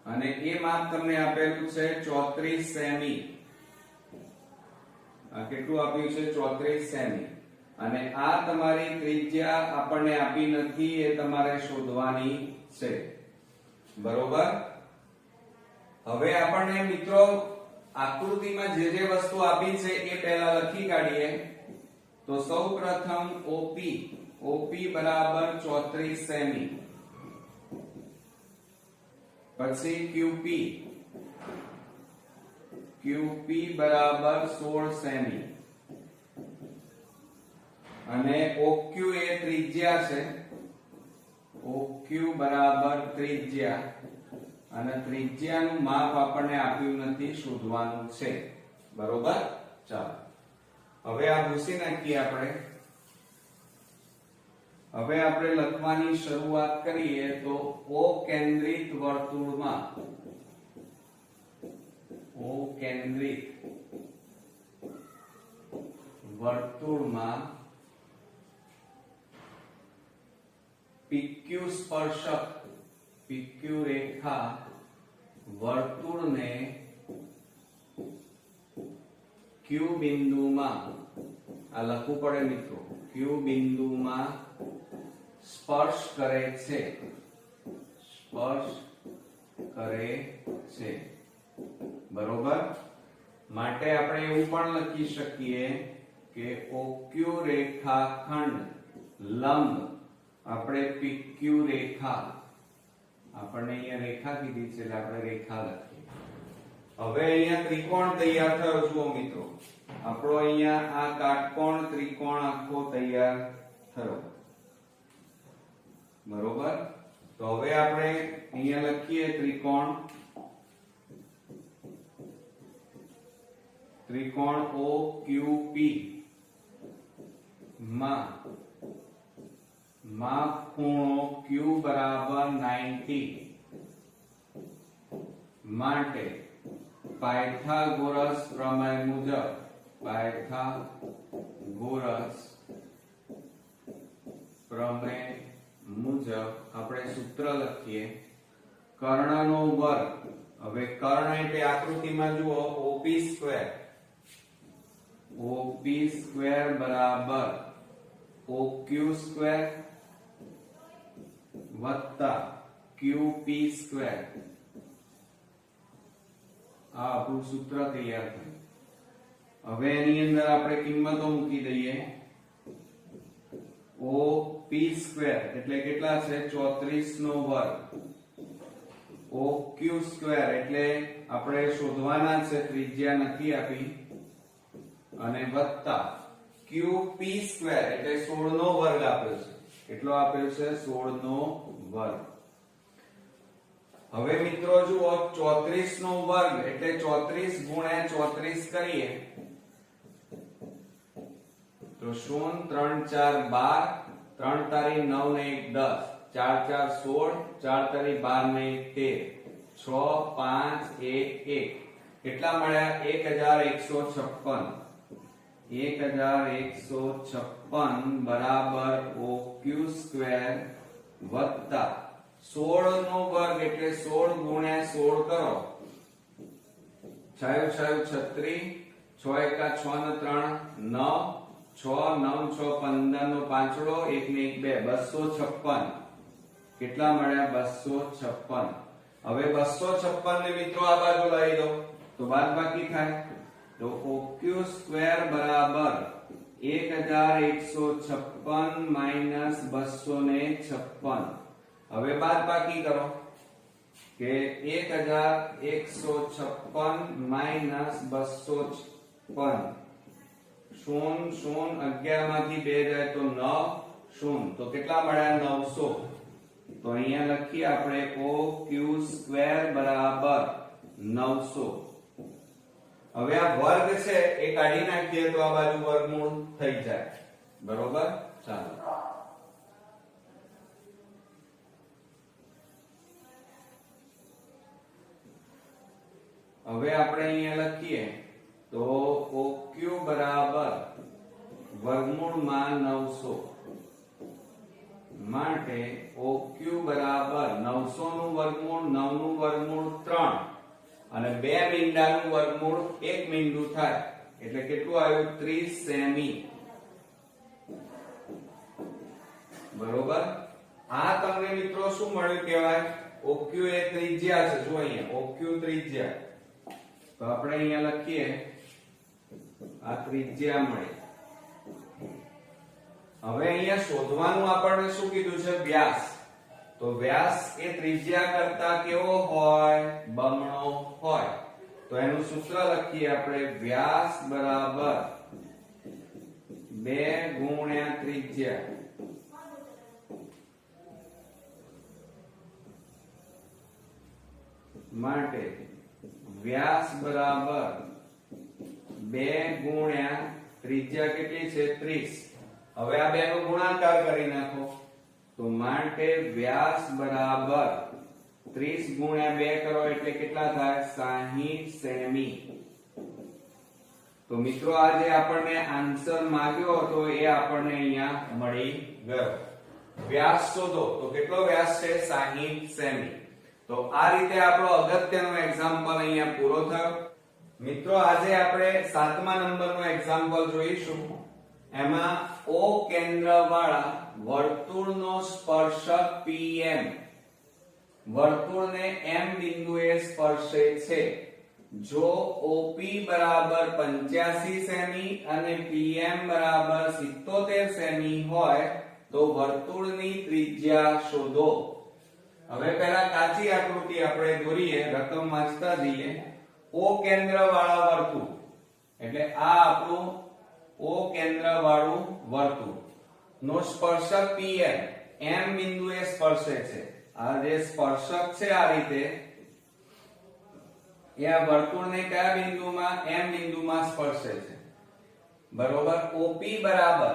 અને એ માપ તમને આપેલું છે 34 સેમી. આ કેટલું આપ્યું છે 34 સેમી. અને આ તમારી ત્રિજ્યા આપણને આપી નથી એ તમારે શોધવાની છે બરોબર. હવે આપણને મિત્રો આકૃતિમાં જે જે વસ્તુ આપી છે એ પહેલા લખી કાઢીએ. તો સૌપ્રથમ OP બરાબર 34 સેમી. પછી QP બરાબર 16 સેમી. અને OQ એ ત્રિજ્યા છે. OQ બરાબર ત્રિજ્યા અને ત્રિજ્યાનું માપ આપણને આપ્યું નથી શોધવાનું છે બરોબર. ચાલો હવે આ ભૂસી નાખીએ આપણે. હવે આપણે લખવાની શરૂઆત કરીએ તો O કેન્દ્રિત વર્તુળમાં PQ સ્પર્શક PQ રેખા વર્તુળને Q બિંદુમાં આ લખવું પડે મિત્રો, Q બિંદુમાં સ્પર્શ કરે છે, સ્પર્શ કરે છે, બરોબર. માટે આપણે એવું પણ લખી શકીએ કે OQ રેખાખંડ લંબ આપણે PQ રેખા, આપણને અહીંયા રેખા કીધી છે એટલે આપણે રેખા લખીએ. હવે અહીંયા ત્રિકોણ તૈયાર થયો જુઓ મિત્રો, આપણો અહીંયા આ કાટકોણ ત્રિકોણ આખો તૈયાર થયો, બરોબર. તો હવે આપણે અહીંયા લખીએ ત્રિકોણ, ત્રિકોણ OQP માં માપ ખૂણો Q બરાબર 90 માટે પાયથાગોરસ પ્રમેય મુજબ, પાયથાગોરસ પ્રમેય મુજબ આપણે સૂત્ર લખીએ કર્ણનો વર્ગ. હવે કર્ણ એટલે આકૃતિમાં જુઓ OP સ્ક્વેર બરાબર OQ સ્ક્વેર વત્તા QP સ્ક્વેર. આ આપણું સૂત્ર તૈયાર થયું. હવે એની અંદર આપણે કિંમતો મૂકી દઈએ. OP સ્ક્વેર એટલે કેટલા છે 34 નો વર્ગ, OQ સ્ક્વેર એટલે આપણે શોધવાના છે, ત્રિજ્યા નથી આપી, અને વત્તા QP સ્ક્વેર એટલે 16 નો વર્ગ આપ્યો છે. કેટલો આપ્યો છે 16 નો વર્ગ. હવે મિત્રો જુઓ 34 નો વર્ગ એટલે 34 ગુણ્યા 34 કરીએ તો 0 3 4 12, 3 તારી 9 ને 1 10, 4 4 16, 4 તારી 12 ને 1 13, 6 5 1 1 કેટલા મળ્યા 1156. 1156 બરાબર OQ સ્ક્વેર વત્તા 16 નો વર્ગ એટલે 16 ગુણ્યા 16 કરો, 6 6 36, 6 એકા 6 ને 3 9, 6 9 6 15 નો પાંચડો, 1 ને 1 2, 256. કેટલા મળ્યા 256. હવે 256 ને મિત્રો આ બાજુ લઈ દો તો બાદબાકી થાય, તો OQ સ્ક્વેર બરાબર 1156 માઈનસ 256. હવે બાદબાકી કરો કે 1156 માઈનસ 256, 0 0 11 માંથી 2 જાય તો 9 0, તો કેટલા મળ્યા 900. તો અહીંયા લખીએ આપણે OQ સ્ક્વેર બરાબર 900. હવે આ વર્ગ છે એ કાઢી નાખીએ તો આ બાજુ વર્ગમૂળ થઈ જાય, બરોબર. ચાલો હવે આપણે અહીંયા લખીએ તો OQ બરાબર વર્ગમૂળમાં 900 માટે OQ બરાબર 900 નું વર્ગમૂળ 9 નું વર્ગમૂળ 3 અને 2 મીંડાનું વર્ગમૂળ 1 મીંડું થાય એટલે કેટલું આવ્યું 30 સેમી, બરોબર. આ તમને મિત્રો શું મળ્યું કહેવાય OQ એ ત્રિજ્યા છે, જો અહીંયા OQ ત્રિજ્યા, તો આપણે અહીંયા લખીએ આ ત્રિજ્યા મળી. હવે અહીંયા શોધવાનું આપણને શું કીધું છે વ્યાસ, તો વ્યાસ એ ત્રિજ્યા કરતા કેવો હોય બમણો હોય, તો એનું સૂત્ર લખીએ આપણે વ્યાસ બરાબર 2 ગુણ્યા ત્રિજ્યા. માટે વ્યાસ બરાબર 2 ગુણ્યા ત્રિજ્યા કેટલી છે 30. હવે આ બે નો ગુણાકાર કરી નાખો તો માટે વ્યાસ બરાબર 30 ગુણ્યા 2 કરો એટલે કેટલા થાય 60 સેમી. તો મિત્રો આ જે આપણને આન્સર માંગ્યો હતો એ આપણને અહીંયા મળી ગયો. વ્યાસ શોધો તો કેટલો વ્યાસ છે 60 સેમી. તો આ રીતે આપણો અગત્યનો એક્ઝામ્પલ અહીંયા પૂરો થયો. મિત્રો આજે આપણે 7મા નંબરનો એક્ઝામ્પલ જોઈશું. એમાં O કેન્દ્રવાળા વર્તુળનો સ્પર્શક PM વર્તુળને M બિંદુએ સ્પર્શે છે. જો OP બરાબર 85 સેમી અને PM બરાબર 77 સેમી હોય તો વર્તુળની ત્રિજ્યા શોધો. હવે પહેલા કાચી આકૃતિ આપણે દોરીએ, રકમ વાંચતા જઈએ. O કેન્દ્રવાળા વર્તુળ એટલે આ આપણું O કેન્દ્રવાળું વર્તુળ નો સ્પર્શક PM M બિંદુએ સ્પર્શે છે. આ જે સ્પર્શક છે આ રીતે એ આ વર્તુળને કયા બિંદુમાં M બિંદુમાં સ્પર્શે છે. બરોબર. OP બરાબર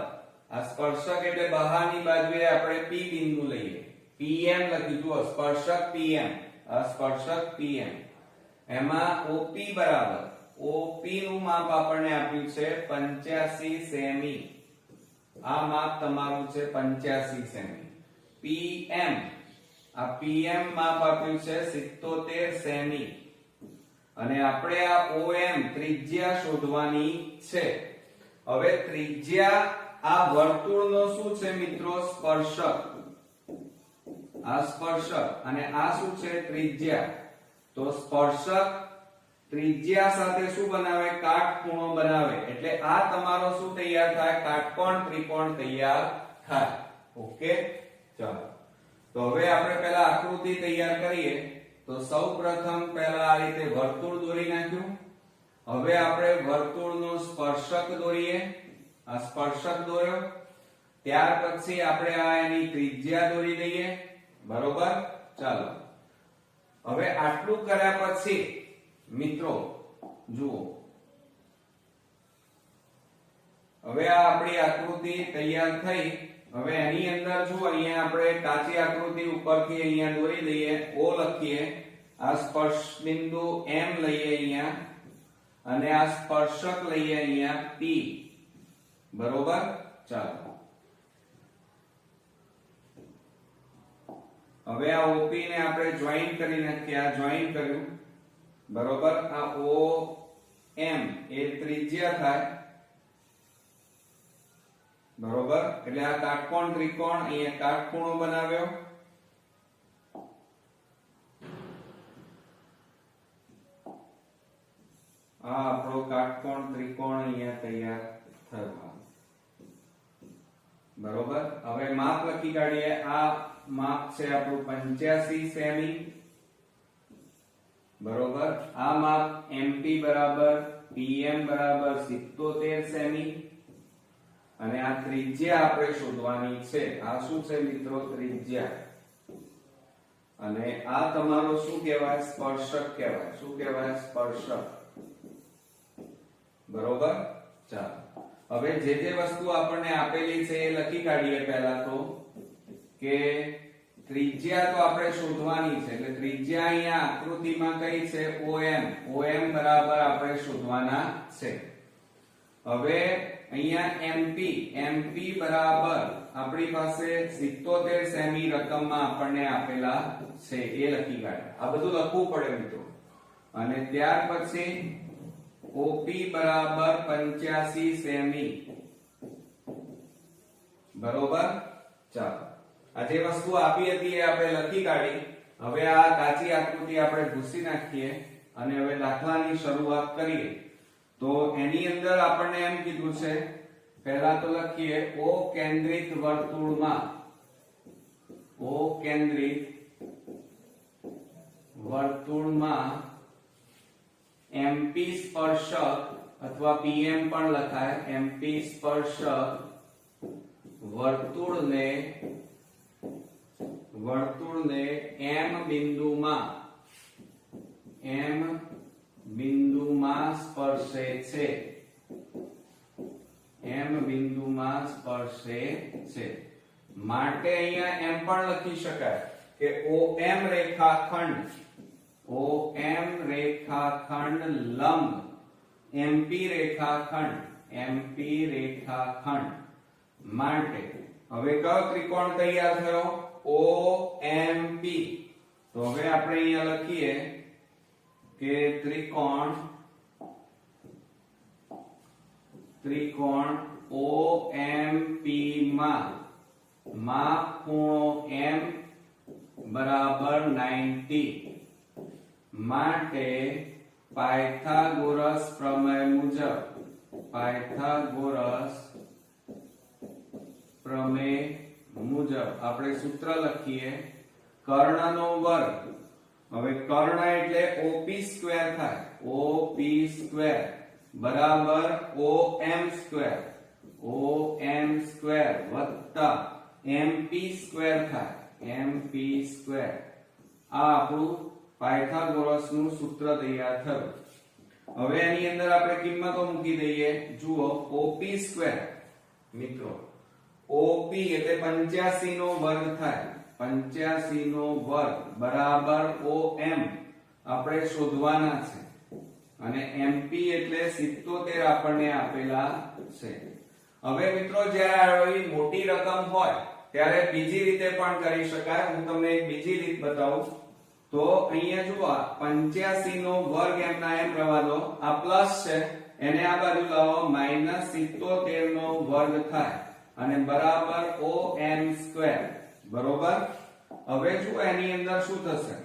આ સ્પર્શક એટલે બહારની બાજુએ આપણે P બિંદુ લઈએ. PM લખી જુઓ, સ્પર્શક PM, આ સ્પર્શક PM. એમાં OP બરાબર OP નું માપ આપણને આપ્યું છે 85 સેમી. આ માપ તમારું છે 85 સેમી. PM આ PM માપ આપ્યું છે 77 સેમી. અને આપણે આ OM ત્રિજ્યા શોધવાની છે. હવે ત્રિજ્યા આ વર્તુળનો શું છે મિત્રો? સ્પર્શક. આ સ્પર્શક અને આ શું છે? ત્રિજ્યા. તો સ્પર્શક ત્રિજ્યા સાથે શું બનાવે? કાટખૂણો બનાવે. એટલે આ તમારો શું તૈયાર થાય? કાટકોણ ત્રિકોણ તૈયાર થાય. ઓકે, ચાલો. તો હવે આપણે પહેલા આકૃતિ તૈયાર કરીએ. તો સૌપ્રથમ પહેલા આ રીતે વર્તુળ દોરી નાખ્યું. હવે આપણે વર્તુળનો સ્પર્શક દોરીએ. આ સ્પર્શક દોર્યો. ત્યાર પછી આપણે આ એની ત્રિજ્યા દોરી દઈએ. બરોબર, ચાલો. હવે આટલું કર્યા પછી મિત્રો જુઓ, હવે આ આપણી આકૃતિ તૈયાર થઈ. હવે એની અંદર જુઓ, અહીંયા આપણે કાચી આકૃતિ ઉપરથી અહીંયા દોરી દઈએ. O લખીએ, આ સ્પર્શ બિંદુ M લઈએ અહીંયા, અને આ સ્પર્શક લઈએ અહીંયા P. બરોબર, ચાલો. હવે આ OP ને આપણે જોઈન કરી નાખીએ. આ જોઈન કર્યું. બરોબર. આ OM એ ત્રિજ્યા થાય. બરોબર. એટલે આ કાટકોણ ત્રિકોણ, અહીંયા કાટખૂણો બનાવ્યો. આ આપણો કાટકોણ ત્રિકોણ અહીંયા તૈયાર થયો. બરોબર. હવે માપ લખી કાઢીએ. આ માપ છે આપણું 85 સેમી. બરોબર. આ માપ MP બરાબર PM બરાબર 77 સેમી. અને આ ત્રિજ્યા આપણે શોધવાની છે. આ શું છે મિત્રો? ત્રિજ્યા. અને આ તમારો શું કહેવાય? સ્પર્શક કહેવાય. શું કહેવાય? સ્પર્શક. બરોબર, ચાલો. હવે જે વસ્તુ આપણને આપેલી છે એ લખી કાઢીએ. પહેલા તો કે ત્રિજ્યા તો આપણે શોધવાની છે. એટલે ત્રિજ્યા અહીંયા આકૃતિમાં કઈ છે? OM. OM બરાબર આપણે શોધવાના છે. હવે અહીંયા MP બરાબર આપણી પાસે 77 સેમી રકમમાં આપણને આપેલા છે એ લખી કાઢે. આ બધું લખવું પડે મિત્રો. અને ત્યાર પછી OP બરાબર 85 સેમી. બરોબર, ચાલો. આ જે વસ્તુ આપી હતી એ આપણે લખી કાઢી. હવે આ કાચી આકૃતિ આપણે ભૂસી નાખીએ અને હવે દાખલાની શરૂઆત કરીએ. તો એની અંદર આપણને એમ કીધું છે, પહેલા તો લખીએ O કેન્દ્રિત વર્તુળમાં MP સ્પર્શક અથવા PM પણ લખાય. MP સ્પર્શક વર્તુળને M બિંદુમાં સ્પર્શે છે. M બિંદુમાં સ્પર્શે છે માટે અહીંયા એમ પણ લખી શકાય કે OM રેખાખંડ લંબ MP રેખાખંડ માટે હવે કયો ત્રિકોણ તૈયાર થયો? OMP. તો હવે આપણે અહીંયા લખીએ કે ત્રિકોણ ત્રિકોણ OMP માં માપ ખૂણો M બરાબર 90 માટે પાયથાગોરસ પ્રમેય મુજબ આપણે સૂત્ર લખીએ કર્ણનો વર્ગ. હવે કર્ણ એટલે OP સ્ક્વેર થાય. OP સ્ક્વેર બરાબર OM સ્ક્વેર વત્તા MP સ્ક્વેર થાય. MP square. આ આપણું પાયથાગોરસ નું સૂત્ર તૈયાર થયું. હવે એની અંદર આપણે કિંમતો મૂકી દઈએ. જુઓ OP સ્ક્વેર મિત્રો OP એટલે 85 નો વર્ગ થાય. 85 નો વર્ગ બરાબર OM આપણે શોધવાના છે અને MP એટલે 77 આપણને આપેલા છે. હવે મિત્રો જ્યારે આવી મોટી રકમ હોય ત્યારે બીજી રીતે પણ કરી શકાય. હું તમને એક બીજી રીત બતાવું. તો અહીંયા જુઓ 85 નો વર્ગ એમના એમ રહેવા દો. આ પ્લસ છે એને આ બાજુ લાવો -77 નો વર્ગ થાય અને બરાબર OM સ્ક્વેર. બરોબર. હવે જુઓ એની અંદર શું થશે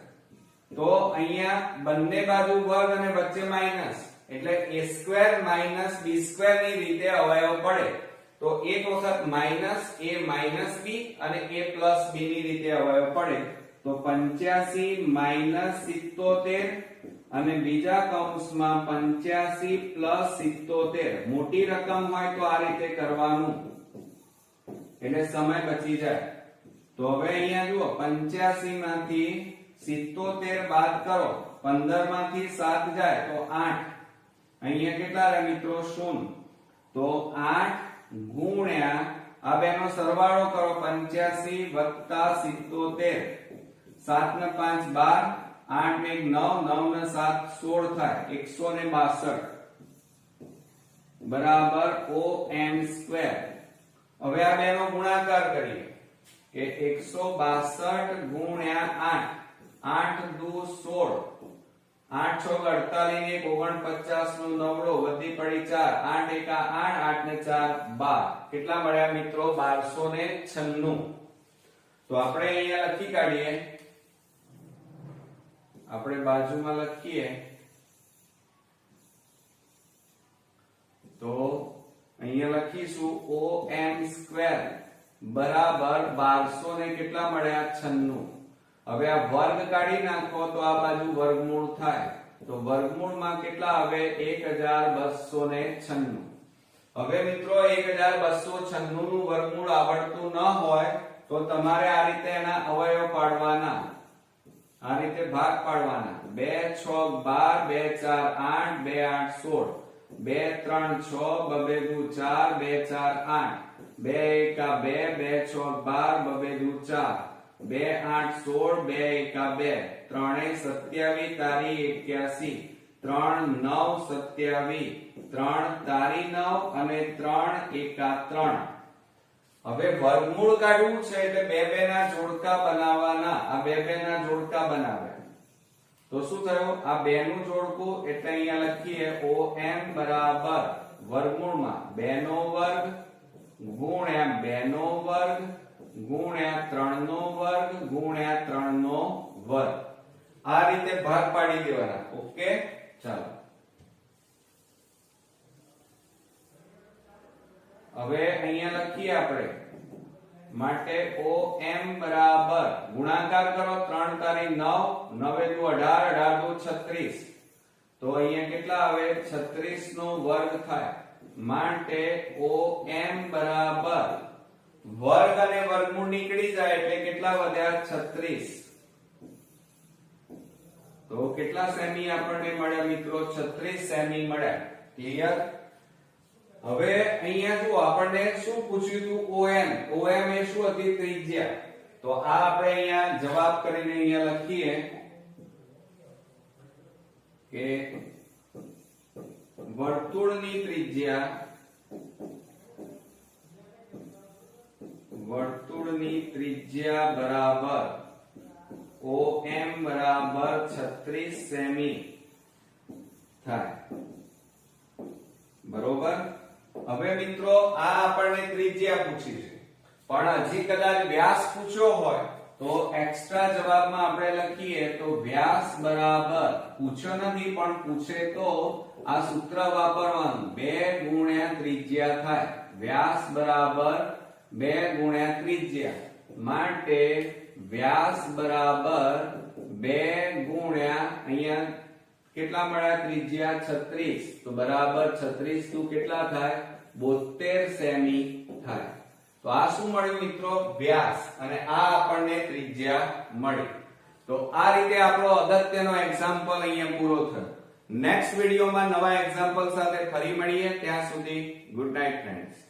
તો અહીંયા બંને બાજુ વર્ગ અને વચ્ચે માઈનસ એટલે a square minus b square ની રીતે અવયવ પડે. તો એક વખત માઈનસ a માઈનસ b અને a પ્લસ b ની રીતે અવયવ પડે. તો 85 માઈનસ 77 અને બીજા કૌંસમાં 85 પ્લસ 77. મોટી રકમ હોય તો આ રીતે કરવાનું એટલે સમય બચી જાય. તો હવે અહીંયા જુઓ 85 માંથી 77 બાદ કરો 15 માંથી 7 જાય તો 8. અહીંયા કેટલા રહે મિત્રો 0. તો 8 ગુણ્યા આ બેનો સરવાળો કરો 85 વત્તા 77. 7 ને 5 12, 8 ને 9, 9 ને 7 16 થાય 162 બરાબર OM સ્ક્વેર. હવે આ બેનો ગુણાકાર કરીએ કે 162 ગુણ્યા 8 8 દુ 16 8 6 48 ને 49 નો નવડો વધી પડી 4 8 એકા 8 8 ને 4 12 કેટલા મળ્યા મિત્રો 1296. તો આપણે અહીંયા લખી કાઢીએ. આપણે બાજુમાં લખીએ તો અહીંયા લખીશું OM સ્ક્વેર બરાબર 1200 ને કેટલા મળ્યા 96. હવે આ વર્ગ કાઢી નાખો તો આ બાજુ વર્ગમૂળ થાય. તો વર્ગમૂળમાં કેટલા આવે 1296. હવે મિત્રો 1296 નું વર્ગમૂળ આવડતું ન હોય તો તમારે આ રીતે એના અવયવ પાડવાના. આ રીતે ભાગ પાડવાના. 2 6 12 2 4 8 2 8 2 3 6 2 2 4 2 8 2 2 એકા 2 3 27 તારી 81 3 9 27 3 તારી 9 અને 3 એકા 3. હવે વર્ગમૂળ કાઢવું છે એટલે બે બે ના જોડકા બનાવવાના. આ બે બે ના જોડકા બનાવે તો શું થયું આ બે નું જોડકું એટલે અહીંયા લખીએ OM બરાબર વર્ગમૂળમાં 2 નો વર્ગ ગુણ્યા 2 નો વર્ગ ગુણ્યા 3 નો વર્ગ ગુણ્યા 3 નો વર્ગ. આ રીતે ભાગ પાડી દેવાના. ઓકે ચાલો હવે અહીંયા લખીએ આપણે માટે OM બરાબર ગુણાકાર કરો 3 તારી 9 9 દુ 18 18 દુ 36. તો અહીંયા કેટલા આવે 36 નો વર્ગ થાય. માટે OM બરાબર વર્ગ અને વર્ગમૂળ નીકળી જાય એટલે કેટલા વધ્યા 36. તો કેટલા સેમી આપણને મળ્યા મિત્રો 36 સેમી મળ્યા. ક્લિયર. હવે અહીંયા જો આપણને શું પૂછ્યું હતું OM એ શું હતી ત્રિજ્યા. તો આ આપણે અહીંયા જવાબ કરીને અહીંયા લખીએ કે વર્તુળની ત્રિજ્યા બરાબર OM બરાબર 36 સેમી થાય. બરોબર. હવે મિત્રો આ આપણને ત્રિજ્યા પૂછી છે, પણ હજી કદાચ વ્યાસ પૂછ્યો હોય તો એક્સ્ટ્રા જવાબમાં આપણે લખીએ તો વ્યાસ બરાબર, પૂછ્યો નથી પણ પૂછે તો આ સૂત્ર વાપરવાનું, 2 ગુણ્યા ત્રિજ્યા થાય. વ્યાસ બરાબર 2 ગુણ્યા ત્રિજ્યા, માટે વ્યાસ બરાબર 2 ગુણ્યા અહીંયા કેટલા મળ્યા ત્રિજ્યા 36, તો બરાબર 36 નું કેટલા થાય 72 સેમી થાય. તો આ શું મળ્યું મિત્રો? વ્યાસ, અને આ આપણને ત્રિજ્યા મળી. તો આ રીતે આપણો અગત્યનો એક્ઝામ્પલ અહીંયા પૂરો થયો. નેક્સ્ટ વિડિયોમાં નવા એક્ઝામ્પલ સાથે ફરી મળીએ. ત્યાં સુધી ગુડ નાઇટ ફ્રેન્ડ્સ.